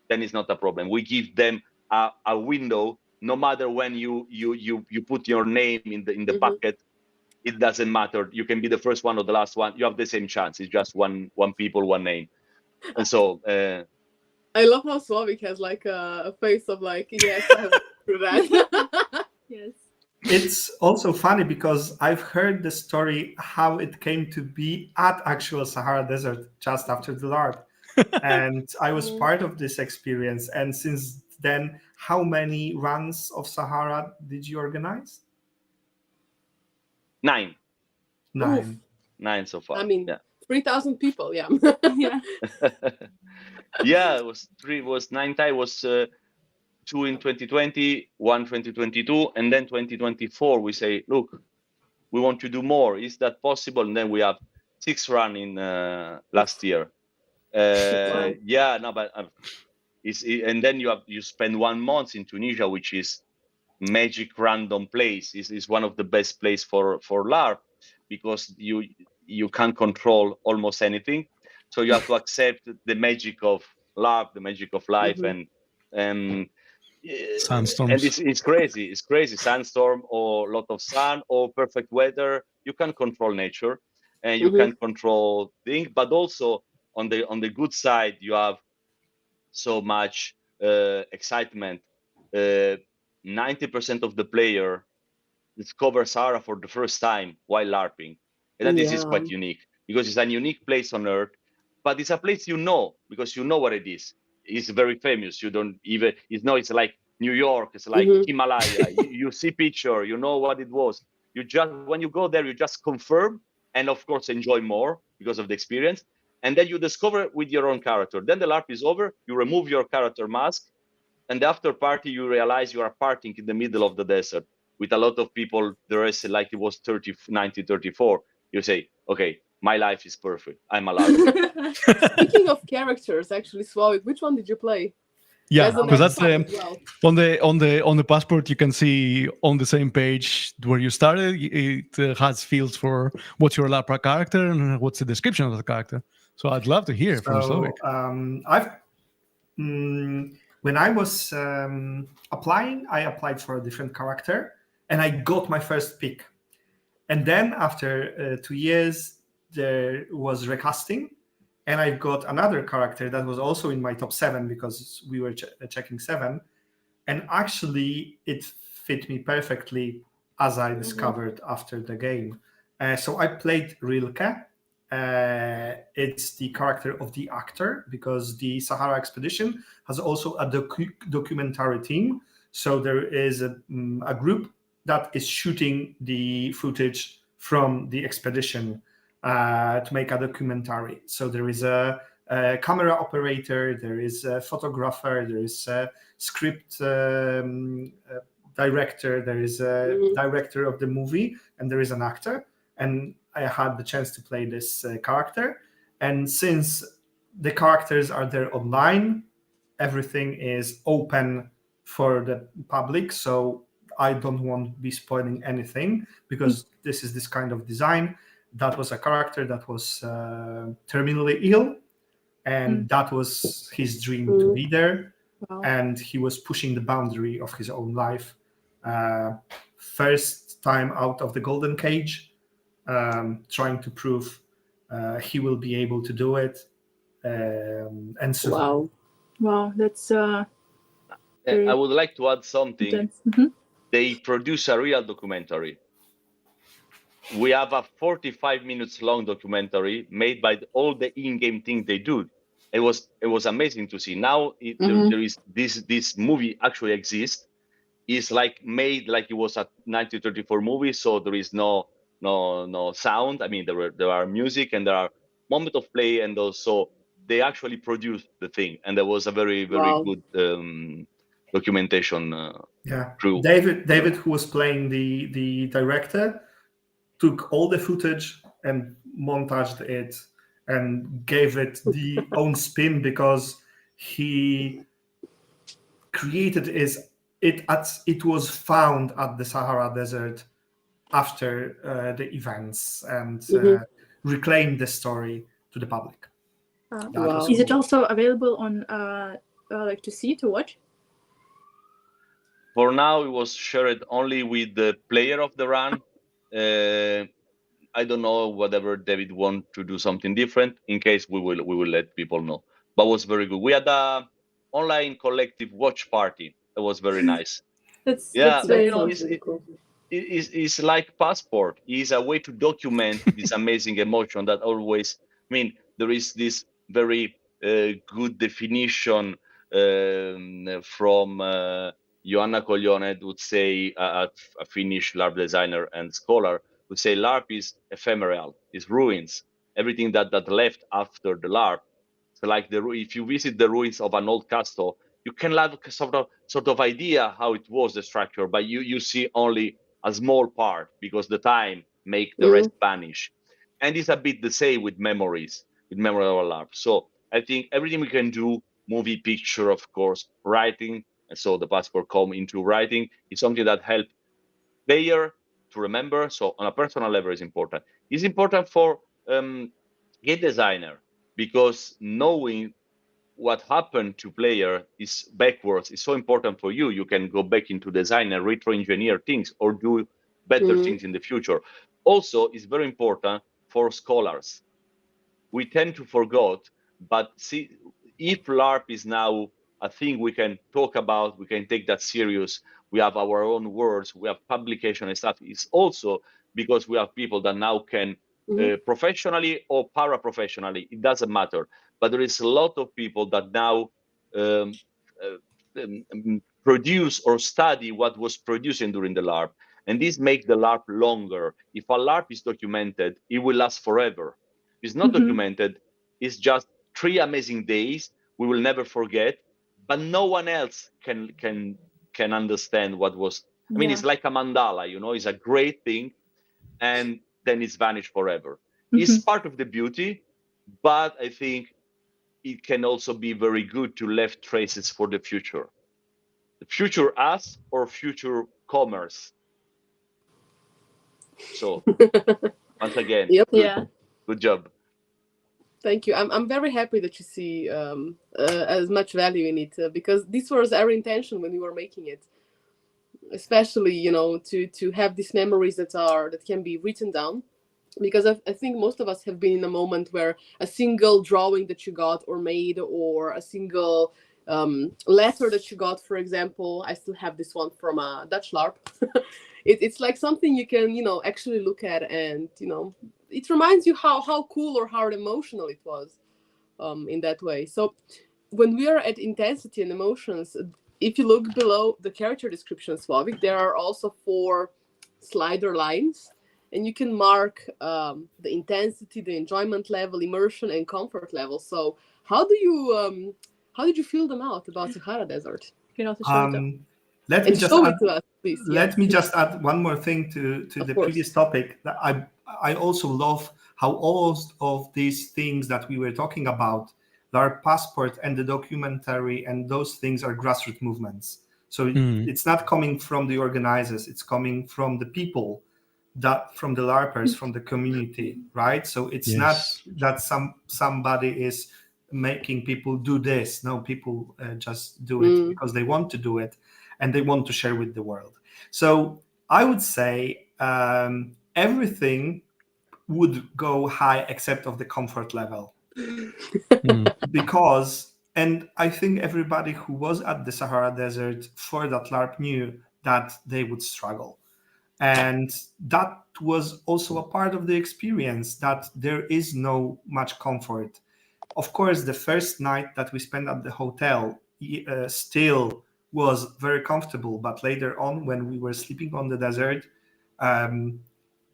then it's not a problem. We give them a window, no matter when you put your name in the bucket. It doesn't matter. You can be the first one or the last one. You have the same chance. It's just one people, one name. And so I love how Slavik has like a face of like, yes, I will do that. Yes. It's also funny because I've heard the story how it came to be at actual Sahara Desert just after the LARP. And I was part of this experience. And since then, how many runs of Sahara did you organize? 9. 9. 9 so far. I mean, yeah. 3,000 people, yeah. Yeah. Yeah, it was 3. Was 9 times. Was 2 in 2020, 1 2022, and then 2024. We say, look, we want to do more. Is that possible? And then we have 6 run in last year. Wow. Yeah, no, but and then you spend 1 month in Tunisia, which is magic random place. Is one of the best place for LARP, because you can't control almost anything. So you have to accept the magic of LARP, the magic of life, and Sandstorms. And it's crazy. It's crazy. Sandstorm or a lot of sun or perfect weather. You can control nature, and you can control things. But also on the good side, you have so much excitement. 90% of the player discover Sahara for the first time while LARPing, and that this is quite unique, because it's a unique place on Earth. But it's a place because you know what it is. It's very famous. You don't even it's like New York. It's like Himalaya. you see picture. You know what it was. You just when you go there, you just confirm, and of course enjoy more because of the experience. And then you discover with your own character. Then the LARP is over. You remove your character mask, and after party you realize you are partying in the middle of the desert with a lot of people. The rest like it was 30, 90, 34. You say, okay, my life is perfect. I'm alive. Speaking of characters, actually, Slavik, which one did you play? Yeah, As the because next that's part as well. on the passport. You can see on the same page where you started. It has fields for what's your LARP character and what's the description of the character. So I'd love to hear from Slavik. When I was applying, I applied for a different character, and I got my first pick. And then after 2 years, there was recasting, and I got another character that was also in my top 7, because we were checking 7. And actually, it fit me perfectly, as I discovered after the game. So I played Rilke. It's the character of the actor, because the Sahara Expedition has also a documentary team. So there is a group that is shooting the footage from the expedition to make a documentary. So there is a camera operator, there is a photographer, there is a script director, there is a director of the movie, and there is an actor. And I had the chance to play this character. And since the characters are there online, everything is open for the public. So I don't want to be spoiling anything, because this is this kind of design. That was a character that was terminally ill, and that was his dream to be there. Wow. And he was pushing the boundary of his own life. First time out of the golden cage, trying to prove he will be able to do it and survive. Wow. Wow, that's I would like to add something. Mm-hmm. They produce a real documentary. We have a 45 minutes long documentary made by all the in-game things they do. It was amazing to see. Now there is this movie actually exists. It's like made like it was a 1934 movie, so there is no sound. I mean, there are music and there are moments of play, and also they actually produced the thing, and there was a very good documentation crew. David, who was playing the director, took all the footage and montaged it and gave it the own spin, because he created it was found at the Sahara Desert after the events, and reclaimed the story to the public. Is it also available on like to watch? For now, it was shared only with the player of the run. I don't know whatever David want to do something different. In case we will let people know. But it was very good. We had a online collective watch party. It was very nice. That's very cool. It's like Passport. It's a way to document this amazing emotion that always. I mean, there is this very good definition from Joanna Coglione, would say, a Finnish LARP designer and scholar, would say LARP is ephemeral, is ruins. Everything that left after the LARP. So like if you visit the ruins of an old castle, you can have a sort of idea how it was, the structure, but you see only a small part because the time make the rest vanish. And it's a bit the same with memories, with memorable LARP. So I think everything we can do, movie, picture, of course, writing, and so the Passport come into writing, is something that help player to remember. So on a personal level, is important. It's important for game designer, because knowing what happened to player is backwards is so important for you. You can go back into design and retro-engineer things or do better things in the future. Also, it's very important for scholars. We tend to forget, but see, if LARP is now a thing we can talk about, we can take that serious, we have our own words, we have publication and stuff, it's also because we have people that now can professionally or para-professionally, it doesn't matter. But there is a lot of people that now produce or study what was producing during the LARP. And this makes the LARP longer. If a LARP is documented, it will last forever. If it's not documented, it's just 3 amazing days we will never forget, but no one else can understand what was. I mean, it's like a mandala, you know, it's a great thing, and then it's vanished forever. It's part of the beauty, but I think it can also be very good to leave traces for the future. The future us or future commerce. So once again, good job. Thank you. I'm very happy that you see as much value in it, because this was our intention when we were making it, especially, you know, to have these memories that can be written down, because I think most of us have been in a moment where a single drawing that you got or made, or a single letter that you got, for example. I still have this one from a Dutch LARP. It's like something you can, you know, actually look at, and, you know, it reminds you how cool or how emotional it was in that way. So when we are at intensity and emotions, if you look below the character description, Slavik, there are also 4 slider lines, and you can mark the intensity, the enjoyment level, immersion, and comfort level. So how did you feel them out about Sahara Desert? You can also show them. Let me just add, to us, please. Let me just add one more thing to the previous topic. I also love how all of these things that we were talking about, LARP Passport and the documentary and those things, are grassroots movements. So it's not coming from the organizers, it's coming from the people, from the LARPers, from the community, right? So it's not that somebody is making people do this. No, people just do it because they want to do it and they want to share with the world. So I would say everything would go high except of the comfort level. Because And I think everybody who was at the Sahara Desert for that LARP knew that they would struggle. And that was also a part of the experience, that there is no much comfort. Of course, the first night that we spent at the hotel still was very comfortable, but later on, when we were sleeping on the desert,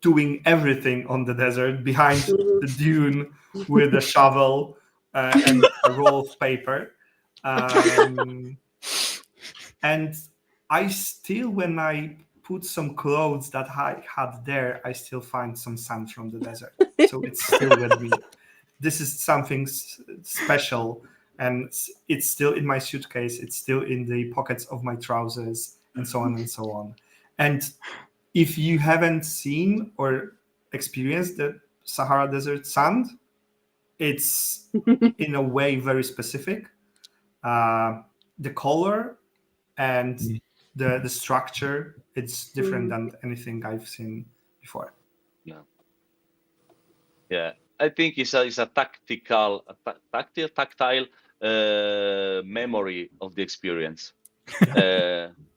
doing everything on the desert behind the dune with a shovel and a roll of paper. And I still, when I put some clothes that I had there, I still find some sand from the desert. So it's still with me. This is something special, and it's still in my suitcase. It's still in the pockets of my trousers, and so on and so on. And if you haven't seen or experienced the Sahara Desert sand, it's in a way very specific. The color and the structure, it's different than anything I've seen before. Yeah, I think it's a tactile memory of the experience.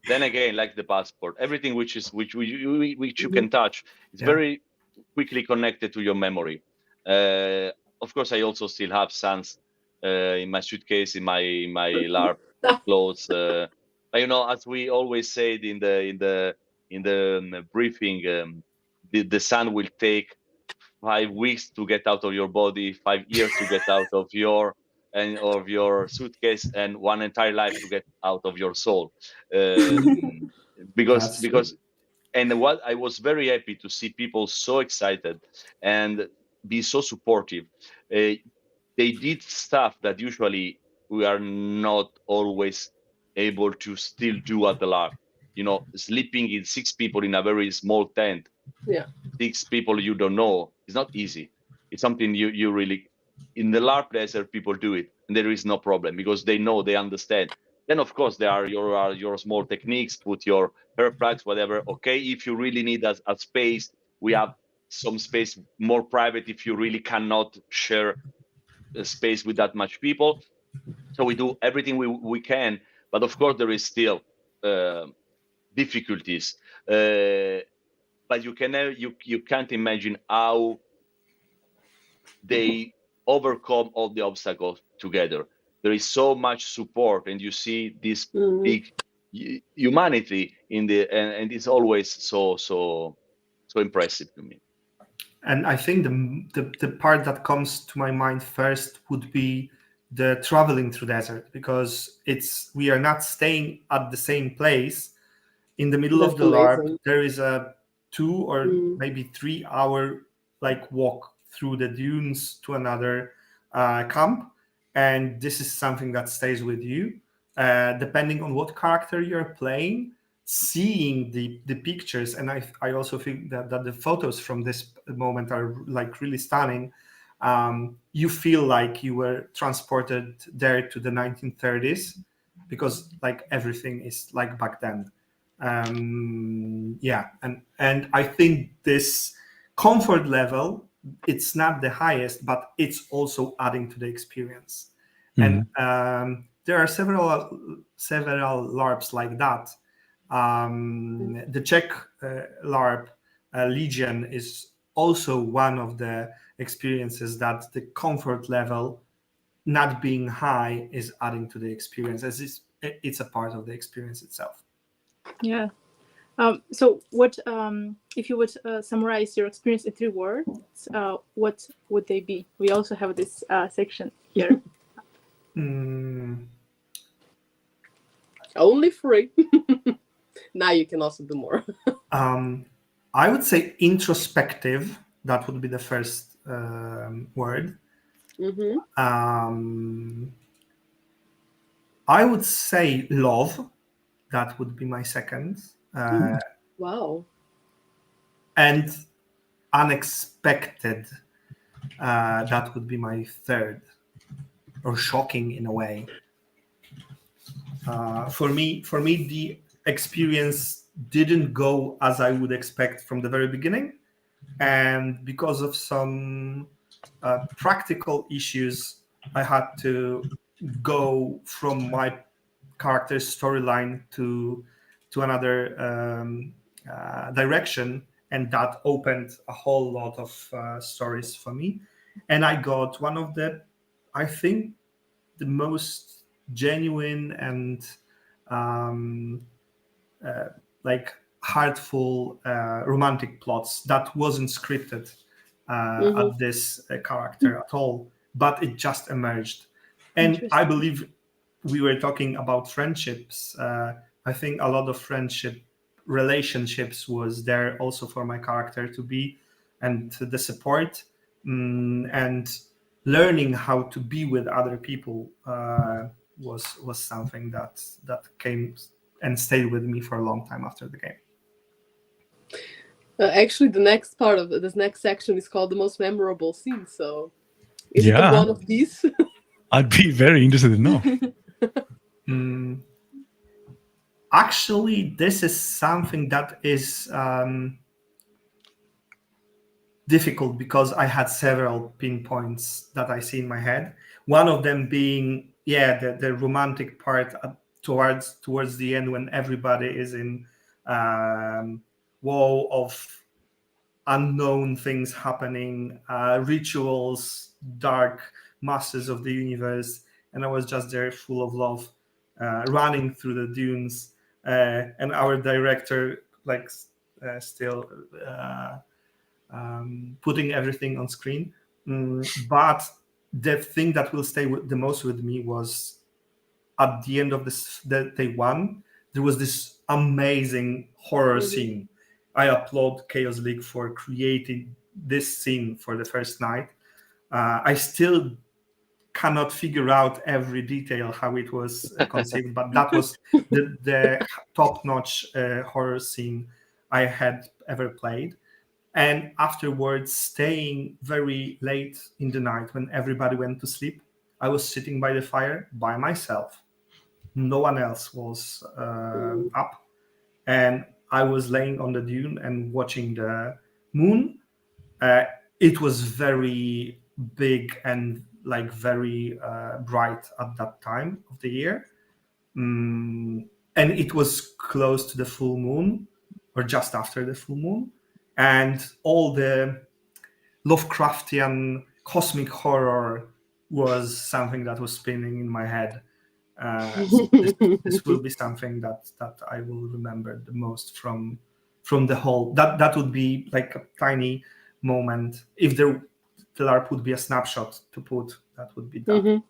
Then again, like the passport, everything which you can touch, it's very quickly connected to your memory. Of course, I also still have sands in my suitcase, in my LARP clothes. But, as we always said in the briefing, the sand will take 5 weeks to get out of your body, 5 years to get out of your suitcase, and one entire life to get out of your soul. Because and what I was very happy to see people so excited and be so supportive. They did stuff that usually we are not always able to still do at the LARP. Sleeping in 6 people in a very small tent. 6 people you don't know. It's not easy. It's something you really, in the LARP desert, people do it, and there is no problem because they know, they understand. Then of course there are your small techniques, put your hair plugs, whatever. Okay, if you really need a space, we have some space more private if you really cannot share a space with that much people. So we do everything we can, but of course there is still difficulties. But you can't imagine how they overcome all the obstacles together. There is so much support, and you see this big humanity in and it's always so impressive to me. And I think the part that comes to my mind first would be the traveling through desert, because we are not staying at the same place. In the middle of the LARP, there is a 2 or maybe 3 hour walk through the dunes to another camp, and this is something that stays with you. Depending on what character you're playing, seeing the pictures, and I also think that the photos from this moment are really stunning. You feel like you were transported there to the 1930s, because everything is back then. And I think this comfort level, it's not the highest, but it's also adding to the experience. And there are several LARPs like that. The Czech LARP Legion is also one of the experiences that the comfort level not being high is adding to the experience, as it's a part of the experience itself. Yeah. So what, if you would summarize your experience in 3 words, what would they be? We also have this section here. Only 3. Now you can also do more. I would say introspective. That would be the first word. I would say love. That would be my second. Wow. And unexpected. That would be my third. Or shocking in a way. For me, the experience didn't go as I would expect from the very beginning, and because of some practical issues, I had to go from my character's storyline to another direction, and that opened a whole lot of stories for me. And I got one of the, I think, the most genuine and like heartful romantic plots that wasn't scripted at this character at all, but it just emerged. And I believe we were talking about friendships. I think a lot of relationships was there also for my character to be, and the support, and learning how to be with other people was something that came and stayed with me for a long time after the game. Actually, the next part of this next section is called the most memorable scene. So, is it one of these? I'd be very interested to know. Actually, this is something that is difficult because I had several pinpoints that I see in my head. One of them being, the romantic part towards the end, when everybody is in woe of unknown things happening, rituals, dark masters of the universe, and I was just there full of love, running through the dunes, and our director still putting everything on screen. But the thing that will stay the most with me was at the end of the day one, there was this amazing horror scene. I applaud Chaos League for creating this scene for the first night. I still cannot figure out every detail how it was conceived, but that was the top-notch horror scene I had ever played. And afterwards, staying very late in the night when everybody went to sleep, I was sitting by the fire by myself. No one else was up. And I was laying on the dune and watching the moon. It was very big and very bright at that time of the year. And it was close to the full moon, or just after the full moon. And all the Lovecraftian cosmic horror was something that was spinning in my head. So this will be something that I will remember the most from the whole. That would be like a tiny moment. If the LARP would be a snapshot to put, that would be that.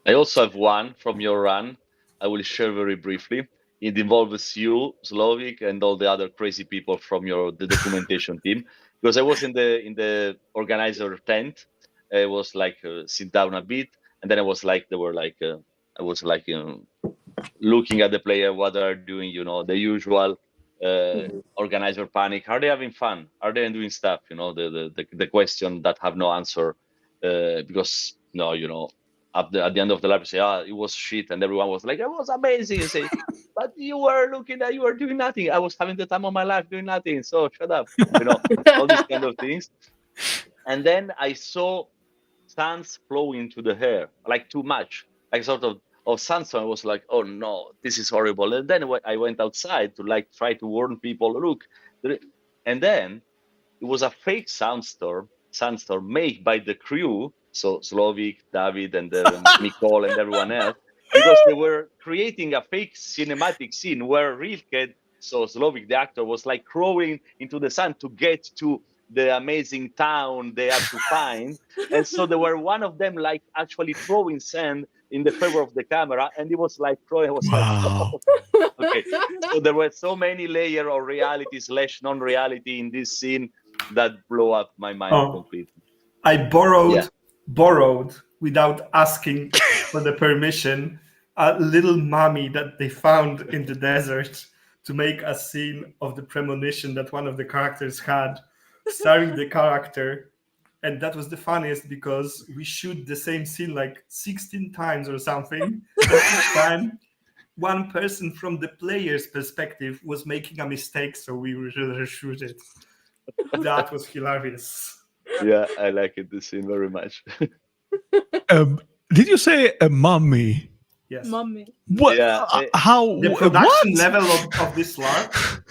I also have one from your run. I will share very briefly. It involves you, Slovik, and all the other crazy people from the documentation team. Because I was in the organizer tent. I was sit down a bit, and then I was looking at the player, what they're doing, the usual organizer panic. Are they having fun? Are they doing stuff? The question that have no answer, because at the end of the lab, you say, it was shit, and everyone was like, it was amazing. You say, but you were doing nothing. I was having the time of my life doing nothing. So shut up. All these kind of things. And then I saw sands flowing to the hair, too much, sort of sandstorm. I was like, oh no, this is horrible. And then I went outside to try to warn people, look. And then it was a fake sandstorm made by the crew, so Slovik, David, and Mikol and everyone else, because they were creating a fake cinematic scene where Rilke, so Slovik, the actor, was crawling into the sand to get to the amazing town they had to find. And so there were one of them actually throwing sand in the favor of the camera, and he was throwing. I was Wow. Okay. So there were so many layers of reality / non-reality in this scene that blow up my mind completely. I borrowed without asking for the permission a little mummy that they found in the desert to make a scene of the premonition that one of the characters had, starring the character. And that was the funniest because we shoot the same scene 16 times or something. Each time one person from the player's perspective was making a mistake, so we reshoot it. That was hilarious. Yeah, I like it, the scene very much. Did you say a mummy? Yes. Mommy. What? Yeah, How? The production what? level of this LARP.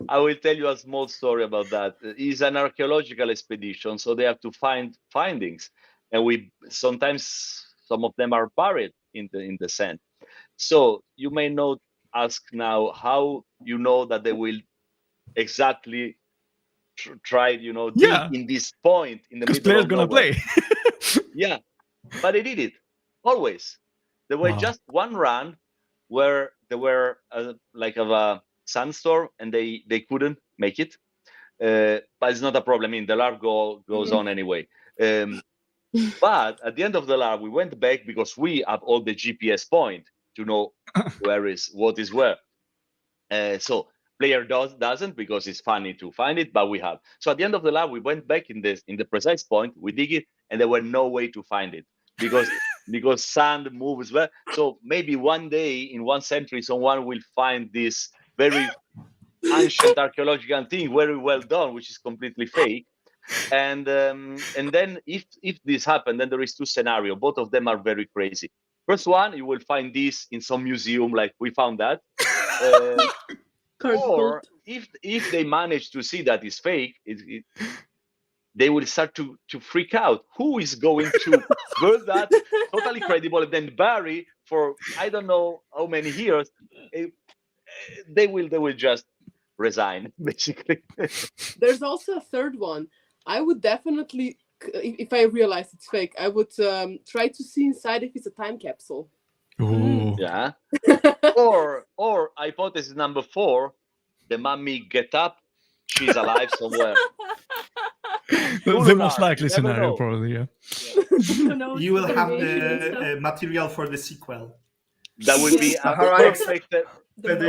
I will tell you a small story about that. It's an archaeological expedition, so they have to find findings, and we sometimes some of them are buried in the sand. So you may not ask now how you know that they will exactly try, dig Yeah. in this point in the Because middle players of gonna nowhere. play. Yeah, but they did it always. There were Wow. just one run where there were like a sandstorm and they couldn't make it. But it's not a problem. I mean, the LARP goes on anyway. But at the end of the LARP, we went back because we have all the GPS point to know what is where. So player doesn't because it's funny to find it, but we have. So at the end of the LARP, we went back in the precise point, we dig it, and there were no way to find it because sand moves well. So maybe one day in one century, someone will find this very ancient archaeological thing very well done, which is completely fake. And then if this happened, then there is two scenarios. Both of them are very crazy. First one, you will find this in some museum, like we found that. Or if they manage to see that it's fake, they will start to freak out. Who is going to build that totally credible and then bury for I don't know how many years? They will just resign, basically. There's also a third one. I would definitely, if I realize it's fake, I would try to see inside if it's a time capsule. Ooh. Yeah. or hypothesis number 4, the mummy get up, she's alive somewhere. The most likely You never scenario, know. probably, yeah. You will have the material for the sequel. That would be a Sahara perfect. That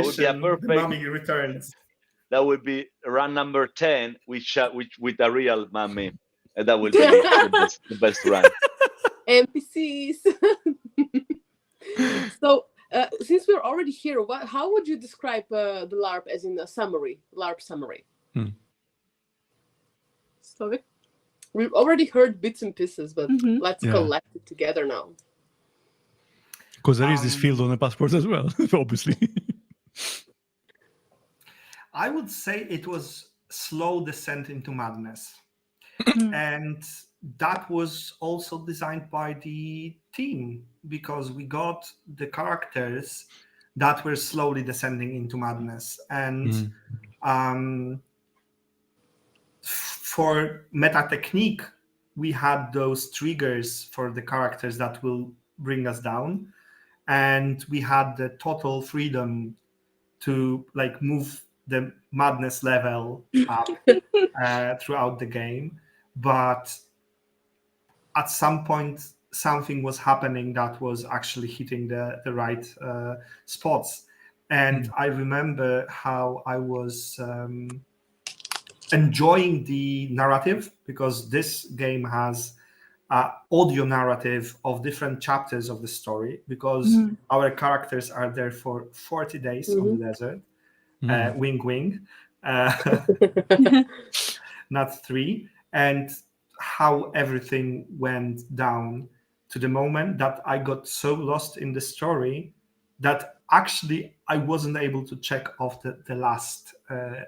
would be a Expedition, The perfect. Mummy Returns. That would be run number 10, which with a real mummy, and that will be the best run. NPCs. So, since we're already here, how would you describe the LARP as in a summary? LARP summary. Sorry. We've already heard bits and pieces, but let's Yeah. collect it together now. Because there is this field on the passport as well, obviously. I would say it was slow descent into madness. And that was also designed by the team because we got the characters that were slowly descending into madness. And for meta technique, we had those triggers for the characters that will bring us down. And we had the total freedom to like move the madness level up throughout the game. But at some point, something was happening that was actually hitting the right spots. And I remember how I was enjoying the narrative because this game has audio narrative of different chapters of the story because our characters are there for 40 days on the desert. Wing, wing. Not 3. And how everything went down to the moment that I got so lost in the story that actually I wasn't able to check off the last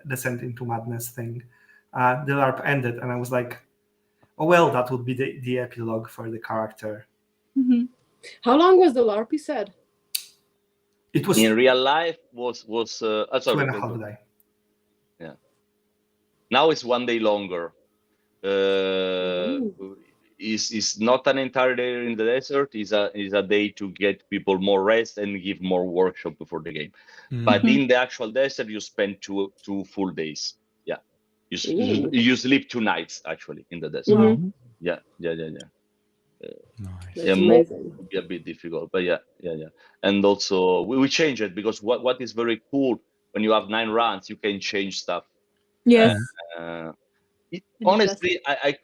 Descent into Madness thing. The LARP ended and I was like, oh, well, that would be the epilogue for the character. How long was the LARP, you said? It was in real life was 2.5 days. Yeah. Now it's 1 day longer. Is not an entire day in the desert. Is a day to get people more rest and give more workshop before the game. But in the actual desert, you spend two full days. Yeah, you sleep 2 nights actually in the desert. Yeah. Nice. Yeah, more would be a bit difficult, but yeah. And also we change it because what is very cool when you have 9 runs, you can change stuff. Yes. Honestly, I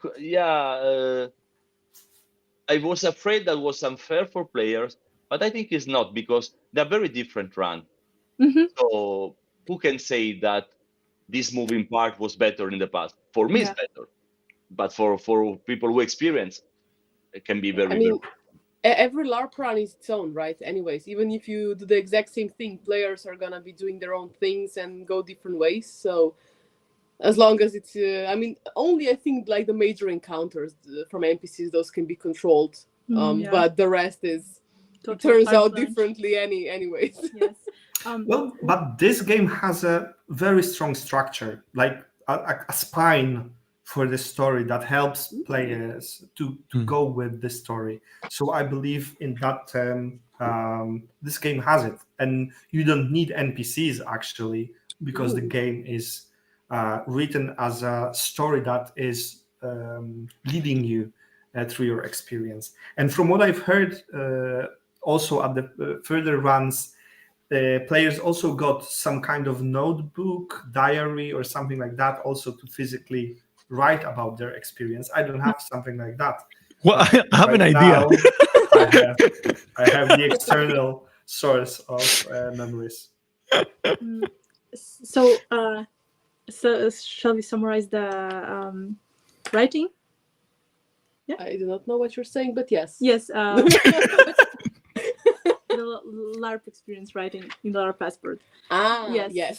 was afraid that was unfair for players, but I think it's not because they're very different run. So who can say that this moving part was better in the past? For me, it's better, but for people who experience, it can be very. every LARP run is its own, right? Anyways, even if you do the exact same thing, players are gonna be doing their own things and go different ways. So as long as it's, I mean, only I think like the major encounters from NPCs, those can be controlled. But the rest is turns out differently anyways. Yes. Well, but this game has a very strong structure, like a spine for the story that helps players to go with the story. So I believe in that term, this game has it, and you don't need NPCs actually, because the game is written as a story that is leading you through your experience. And from what I've heard, also at the further runs, the players also got some kind of notebook, diary, or something like that, also to physically write about their experience. I don't have something like that. Well, I have an idea. I have the external source of memories. So shall we summarize the writing? Yeah. I do not know what you're saying, but yes. Yes. The LARP experience writing in the LARP Passport. Yes.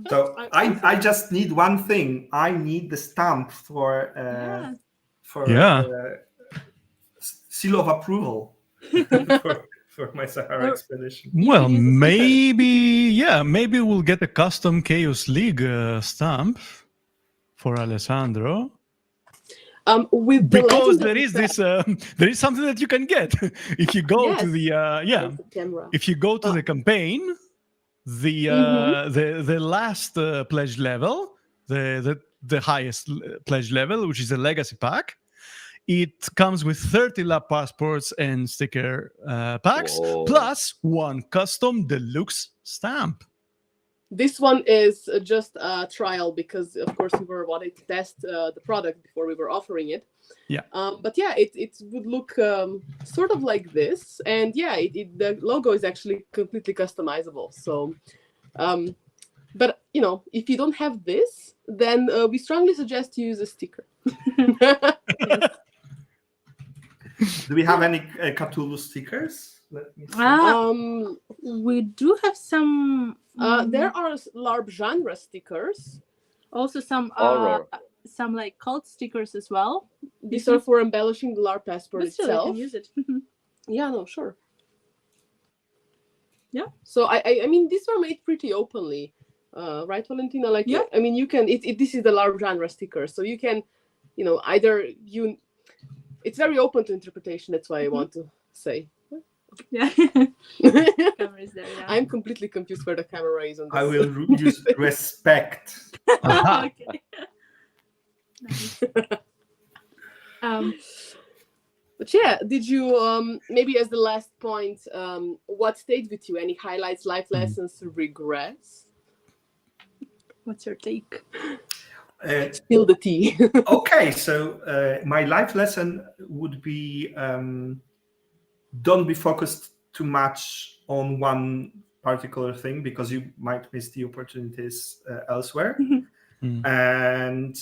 So I just need one thing. I need the stamp for seal of approval for my Sahara Expedition. Well, maybe we'll get a custom Chaos League stamp for Alessandro. Because there is something that you can get if you go to the if you go to the campaign, the last pledge level, the highest pledge level, which is a legacy pack. It comes with 30 LARP passports and sticker packs, plus one custom deluxe stamp. This one is just a trial because, of course, we were wanting to test the product before we were offering it. Yeah. But yeah, it would look sort of like this, and yeah, the logo is actually completely customizable. So, but you know, if you don't have this, then we strongly suggest you use a sticker. Do we have any Cthulhu stickers? Let me see. We do have some. There are LARP genre stickers. Also some like cult stickers as well. These are for embellishing the LARP Passport itself. You can use it. Yeah, no, sure. Yeah. So I mean, these were made pretty openly, right, Valentina? Like, yeah. I mean, you can. This is the LARP genre sticker, so you can, you know, either you. It's very open to interpretation. That's why I want to say. Yeah. Camera is there, yeah. I'm completely confused where the camera is on this. I will use respect. Okay. Nice. But yeah, did you maybe as the last point, what stayed with you? Any highlights, life lessons, regrets? What's your take? Spill the tea. Okay, so my life lesson would be don't be focused too much on one particular thing because you might miss the opportunities elsewhere. And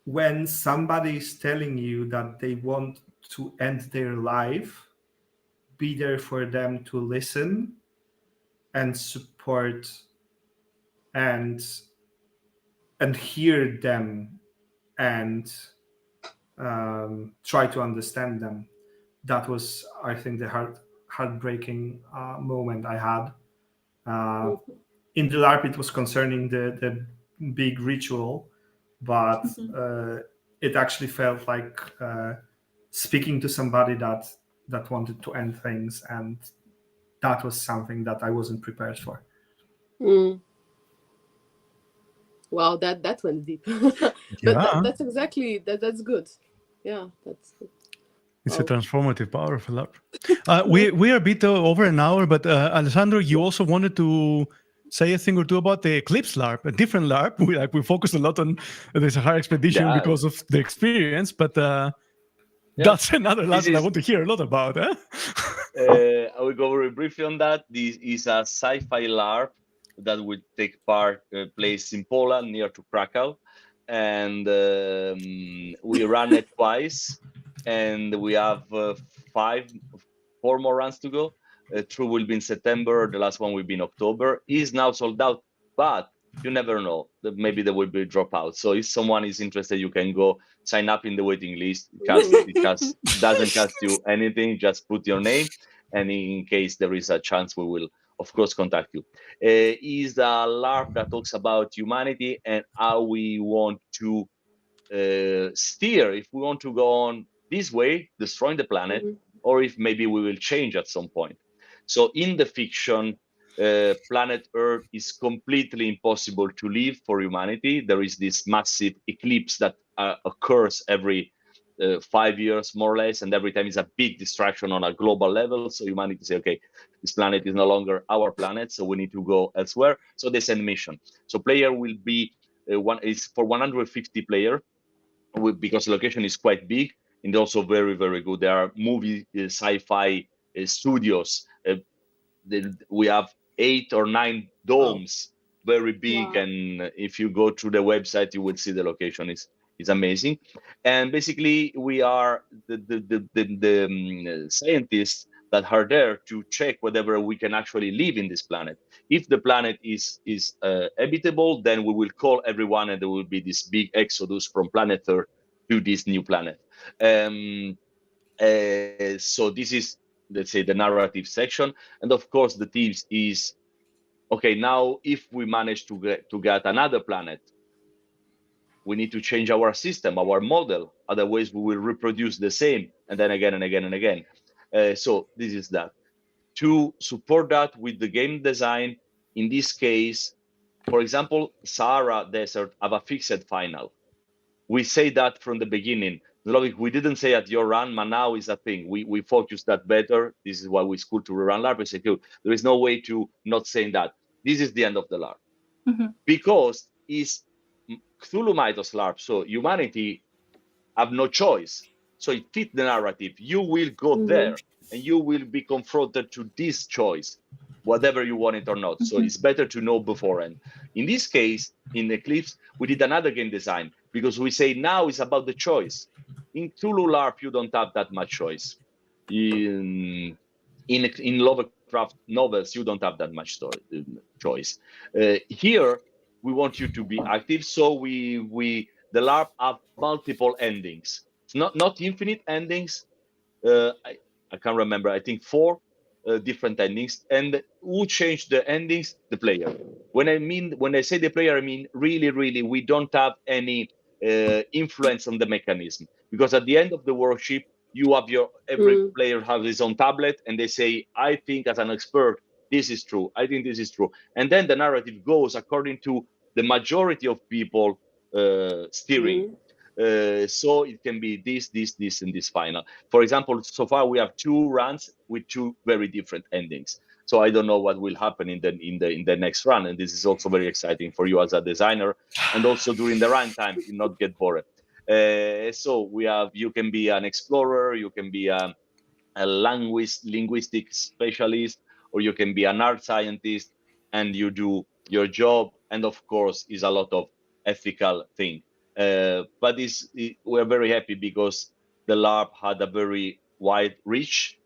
when somebody is telling you that they want to end their life, be there for them to listen and support and hear them and try to understand them. That was, I think, the heartbreaking moment I had. In the LARP, it was concerning the big ritual, but it actually felt like speaking to somebody that wanted to end things, and that was something that I wasn't prepared for. Wow, that went deep. But that's exactly that's good. Yeah, that's good. It's a transformative power of a LARP. We are a bit over an hour, but Alessandro, you also wanted to say a thing or two about the Eclipse LARP, a different LARP. We focused a lot on the Sahara Expedition because of the experience, but that's another LARP I want to hear a lot about. I will go very briefly on that. This is a sci-fi LARP that will take place in Poland, near to Krakow. and we ran it twice, and we have 4 more runs to go. True will be in September. The last one will be in October. Is now sold out, but you never know. Maybe there will be a dropout. So if someone is interested, you can go sign up in the waiting list. It doesn't cost you anything. Just put your name, and in case there is a chance, we will, of course, contact you. Is a LARP that talks about humanity and how we want to steer, if we want to go on this way, destroying the planet, or if maybe we will change at some point. So in the fiction, planet Earth is completely impossible to live for humanity. There is this massive eclipse that occurs every 5 years, more or less, and every time is a big distraction on a global level. So humanity say, okay, this planet is no longer our planet, so we need to go elsewhere. So they send mission. So player will be is for 150 player, because the location is quite big and also very, very good. There are movie sci-fi studios. We have 8 or 9 domes, very big. Wow. And if you go to the website, you will see the location is amazing. And basically, we are the scientists that are there to check whether we can actually live in this planet. If the planet is habitable, then we will call everyone, and there will be this big exodus from planet Earth to this new planet. So this is, let's say, the narrative section. And of course, the themes is, okay, now if we manage to get another planet, we need to change our system, our model. Otherwise, we will reproduce the same, and then again and again and again. So this is that. To support that with the game design, in this case, for example, Sahara Desert have a fixed final. We say that from the beginning. We didn't say at your run, but now is a thing. We focus that better. This is why we school to rerun LARP. We say, there is no way to not saying that. This is the end of the LARP. Because it's Cthulhu Mythos LARP. So humanity have no choice. So it fits the narrative. You will go there, and you will be confronted to this choice, whether you want it or not. So it's better to know beforehand. In this case, in Eclipse, we did another game design, because we say now it's about the choice. In Cthulhu LARP, you don't have that much choice. In Lovecraft novels, you don't have that much choice. Here, we want you to be active. So the LARP have multiple endings. It's not infinite endings. I can't remember. I think 4 different endings. And who changed the endings? The player. When I say the player, I mean really, we don't have any influence on the mechanism, because at the end of the workshop, you have every player has his own tablet, and they say, I think as an expert, this is true. I think this is true. And then the narrative goes according to the majority of people steering. So it can be this, and this final. For example, so far we have 2 runs with 2 very different endings. So I don't know what will happen in the next run, and this is also very exciting for you as a designer, and also during the run time, you not get bored. So you can be an explorer, you can be a linguistic specialist, or you can be an art scientist, and you do your job. And of course, is a lot of ethical thing. But we're very happy because the LARP had a very wide reach,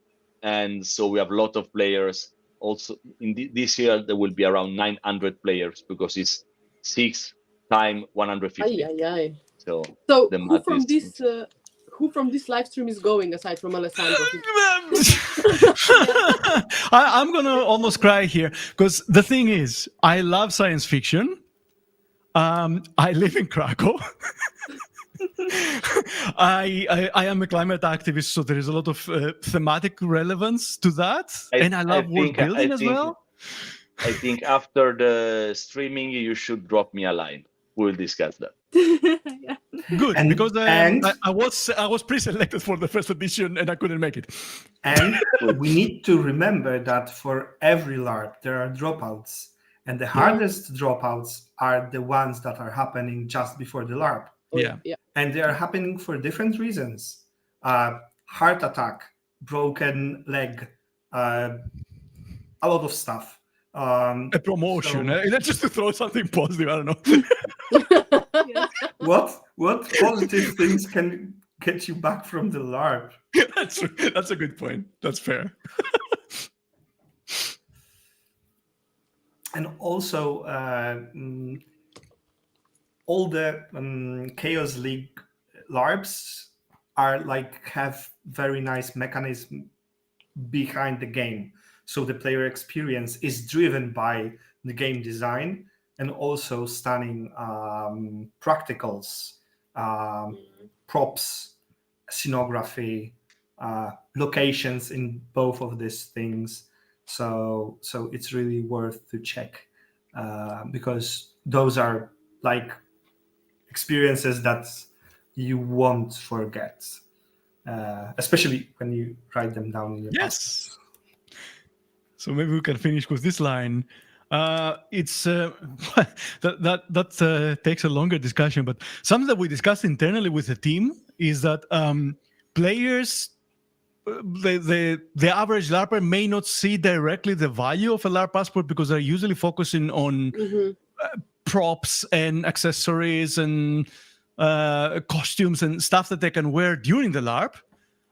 and so we have a lot of players. Also, in this year there will be around 900 players, because it's 6 times 150. So who from this live stream is going aside from Alessandro? I'm gonna almost cry here, because the thing is, I love science fiction. I live in Krakow. I am a climate activist, so there is a lot of thematic relevance to that, and I love world building as well. I think after the streaming, you should drop me a line. We'll discuss that. Yeah. Good, because I was pre-selected for the first edition and I couldn't make it. And we need to remember that for every LARP there are dropouts, and the hardest dropouts are the ones that are happening just before the LARP. Yeah. And they are happening for different reasons. Heart attack, broken leg, a lot of stuff. A promotion. Let's just throw something positive. I don't know. Yes. What positive things can get you back from the LARP? That's a good point. That's fair. And also, all the Chaos League LARPs are like have very nice mechanism behind the game. So the player experience is driven by the game design and also stunning practicals, props, scenography, locations in both of these things. So it's really worth to check because those are like experiences that you won't forget, especially when you write them down in your Yes. So maybe we can finish with this line. It's that takes a longer discussion, but something that we discussed internally with the team is that players, the average LARPer may not see directly the value of a LARP passport because they're usually focusing on props and accessories and costumes and stuff that they can wear during the LARP,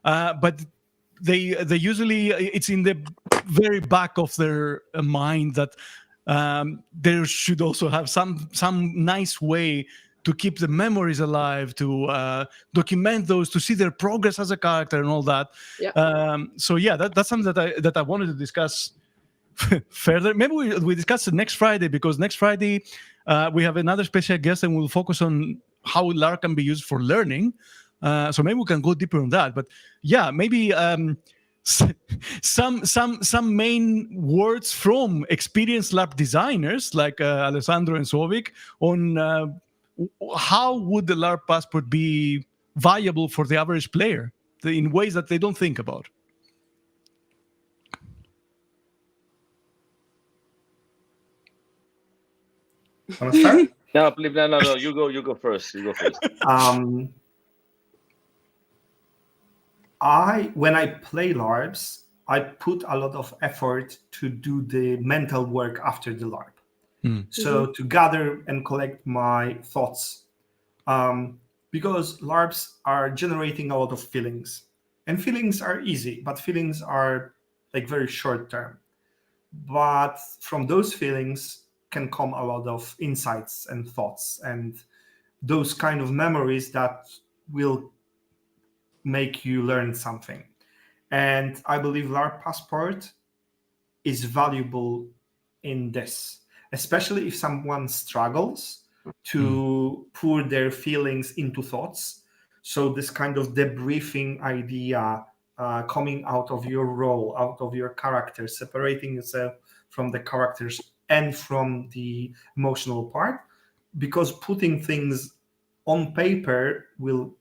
but they usually, it's in the very back of their mind that they should also have some nice way to keep the memories alive, to document those, to see their progress as a character and all that. Yeah. So yeah, that's something that I wanted to discuss further. Maybe we discuss it next Friday, because next Friday we have another special guest and we'll focus on how LARP can be used for learning. So maybe we can go deeper on that. But yeah, maybe some main words from experienced LARP designers like Alessandro and Sovik on how would the LARP passport be viable for the average player in ways that they don't think about. Want to start? No, please, no. You go first. You go first. When I play LARPs, I put a lot of effort to do the mental work after the LARP. So to gather and collect my thoughts, because LARPs are generating a lot of feelings, and feelings are easy, but feelings are like very short term. But from those feelings can come a lot of insights and thoughts and those kind of memories that will make you learn something. And I believe LARP Passport is valuable in this, especially if someone struggles to pour their feelings into thoughts. So this kind of debriefing idea, coming out of your role, out of your character, separating yourself from the characters and from the emotional part, because putting things on paper will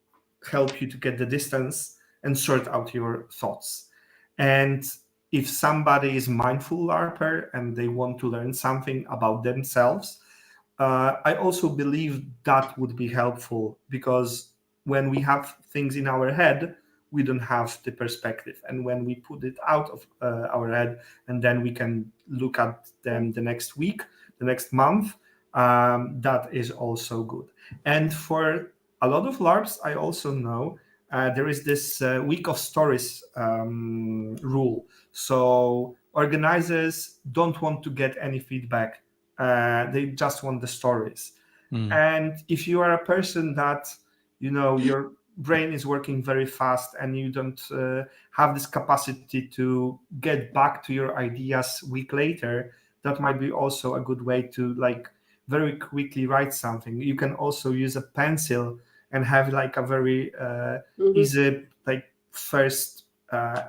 help you to get the distance and sort out your thoughts. And if somebody is mindful LARPer and they want to learn something about themselves, I also believe that would be helpful, because when we have things in our head, we don't have the perspective. And when we put it out of our head and then we can look at them the next week, the next month, that is also good. And for a lot of LARPs, I also know there is this week of stories rule. So organizers don't want to get any feedback. They just want the stories. And if you are a person that, your brain is working very fast and you don't have this capacity to get back to your ideas a week later, that might be also a good way to very quickly write something. You can also use a pencil and have a very easy first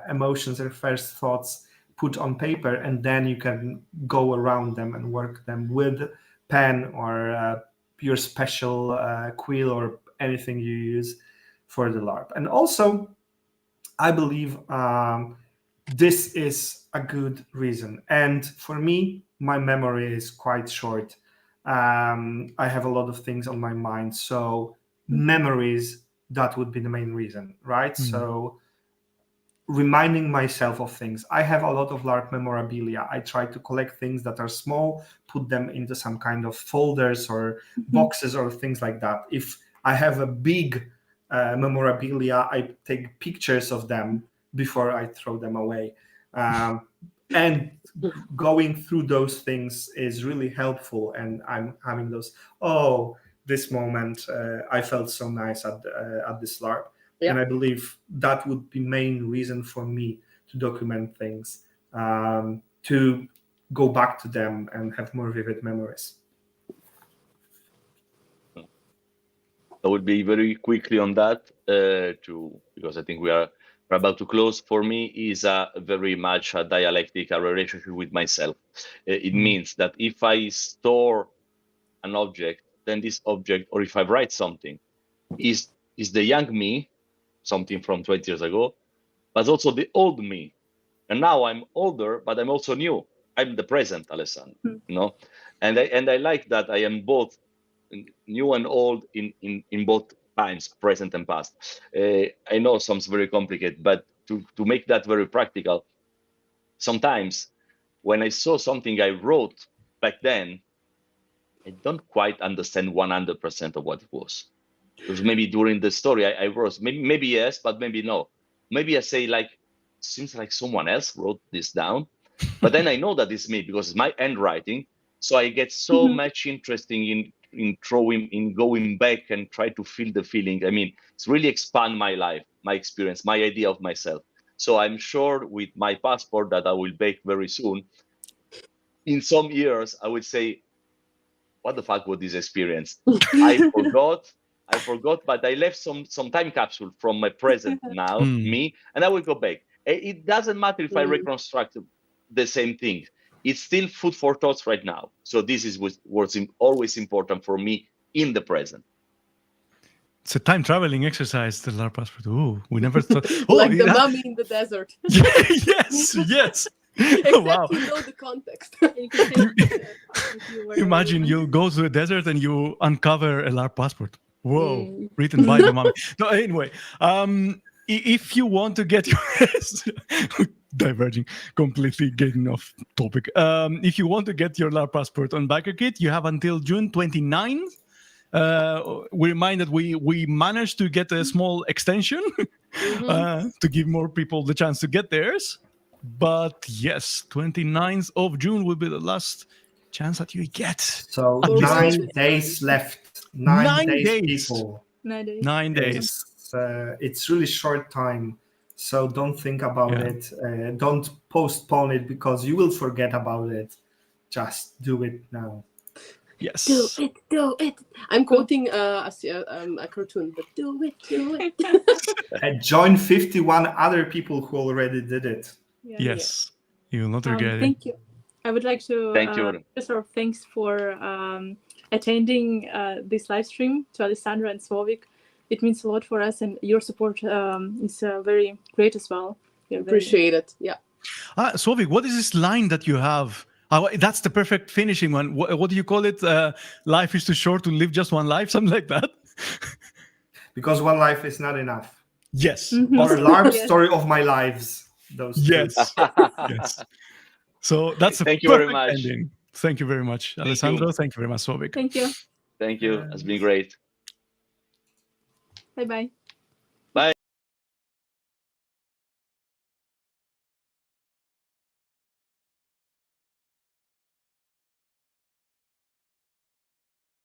emotions and first thoughts put on paper, and then you can go around them and work them with pen or your special quill or anything you use for the LARP. And also, I believe this is a good reason. And for me, my memory is quite short. I have a lot of things on my mind. So memories, that would be the main reason, right? So reminding myself of things. I have a lot of LARP memorabilia. I try to collect things that are small, put them into some kind of folders or boxes or things like that. If I have a big memorabilia, I take pictures of them before I throw them away. And going through those things is really helpful. And I'm having those, this moment, I felt so nice at this LARP. Yeah. And I believe that would be main reason for me to document things, to go back to them and have more vivid memories. I would be very quickly on that, because I think we're about to close. For me, is very much a dialectic, a relationship with myself. It means that if I store an object, then this object, or if I write something, is the young me, something from 20 years ago, but also the old me. And now I'm older, but I'm also new. I'm the present Alessandro, you know? And I like that I am both new and old in both times, present and past. I know sounds very complicated, but to make that very practical, sometimes when I saw something I wrote back then, I don't quite understand 100% of what it was. Because maybe during the story I wrote, maybe yes, but maybe no. Maybe I say like, seems like someone else wrote this down, but then I know that it's me because it's my handwriting. So I get so much interesting in going back and try to feel the feeling. I mean, it's really expand my life, my experience, my idea of myself. So I'm sure with my passport that I will bake very soon, in some years, I would say, what the fuck was this experience? I forgot, but I left some time capsule from my present now, me, and I will go back. It doesn't matter if I reconstruct the same thing. It's still food for thoughts right now. So this is what's always important for me in the present. It's a time traveling exercise, the LARP Passport. Ooh, we never thought. Like the mummy in the desert. Yes. Except wow. you know the context. Imagine you go to the desert and you uncover a LARP passport. Whoa, written by the mummy. No, anyway, if you want to get your diverging, completely getting off topic. If you want to get your LARP passport on Backerkit, you have until June 29th. We remind that we managed to get a small extension to give more people the chance to get theirs. But yes, 29th of June will be the last chance that you get. So 9 days left. 9 days, people. 9 days. 9 days. It's really short time. So don't think about it. Don't postpone it because you will forget about it. Just do it now. Yes. Do it. I'm quoting a cartoon, but do it. And join 51 other people who already did it. Yes. You will not regret it. Thank you. I would like to thanks for attending this live stream to Alessandro and Sławik. It means a lot for us, and your support is very great as well. Appreciate it. Yeah. Sławik, what is this line that you have? That's the perfect finishing one. What do you call it? Life is too short to live just one life, something like that. Because one life is not enough. Yes. Or LARP story of my lives. Those yes. Yes. So that's a Thank you perfect very much. ending. Thank you very much, Alessandro. Thank you very much, Sławik. Thank you. Thank you. It's been great. Bye-bye.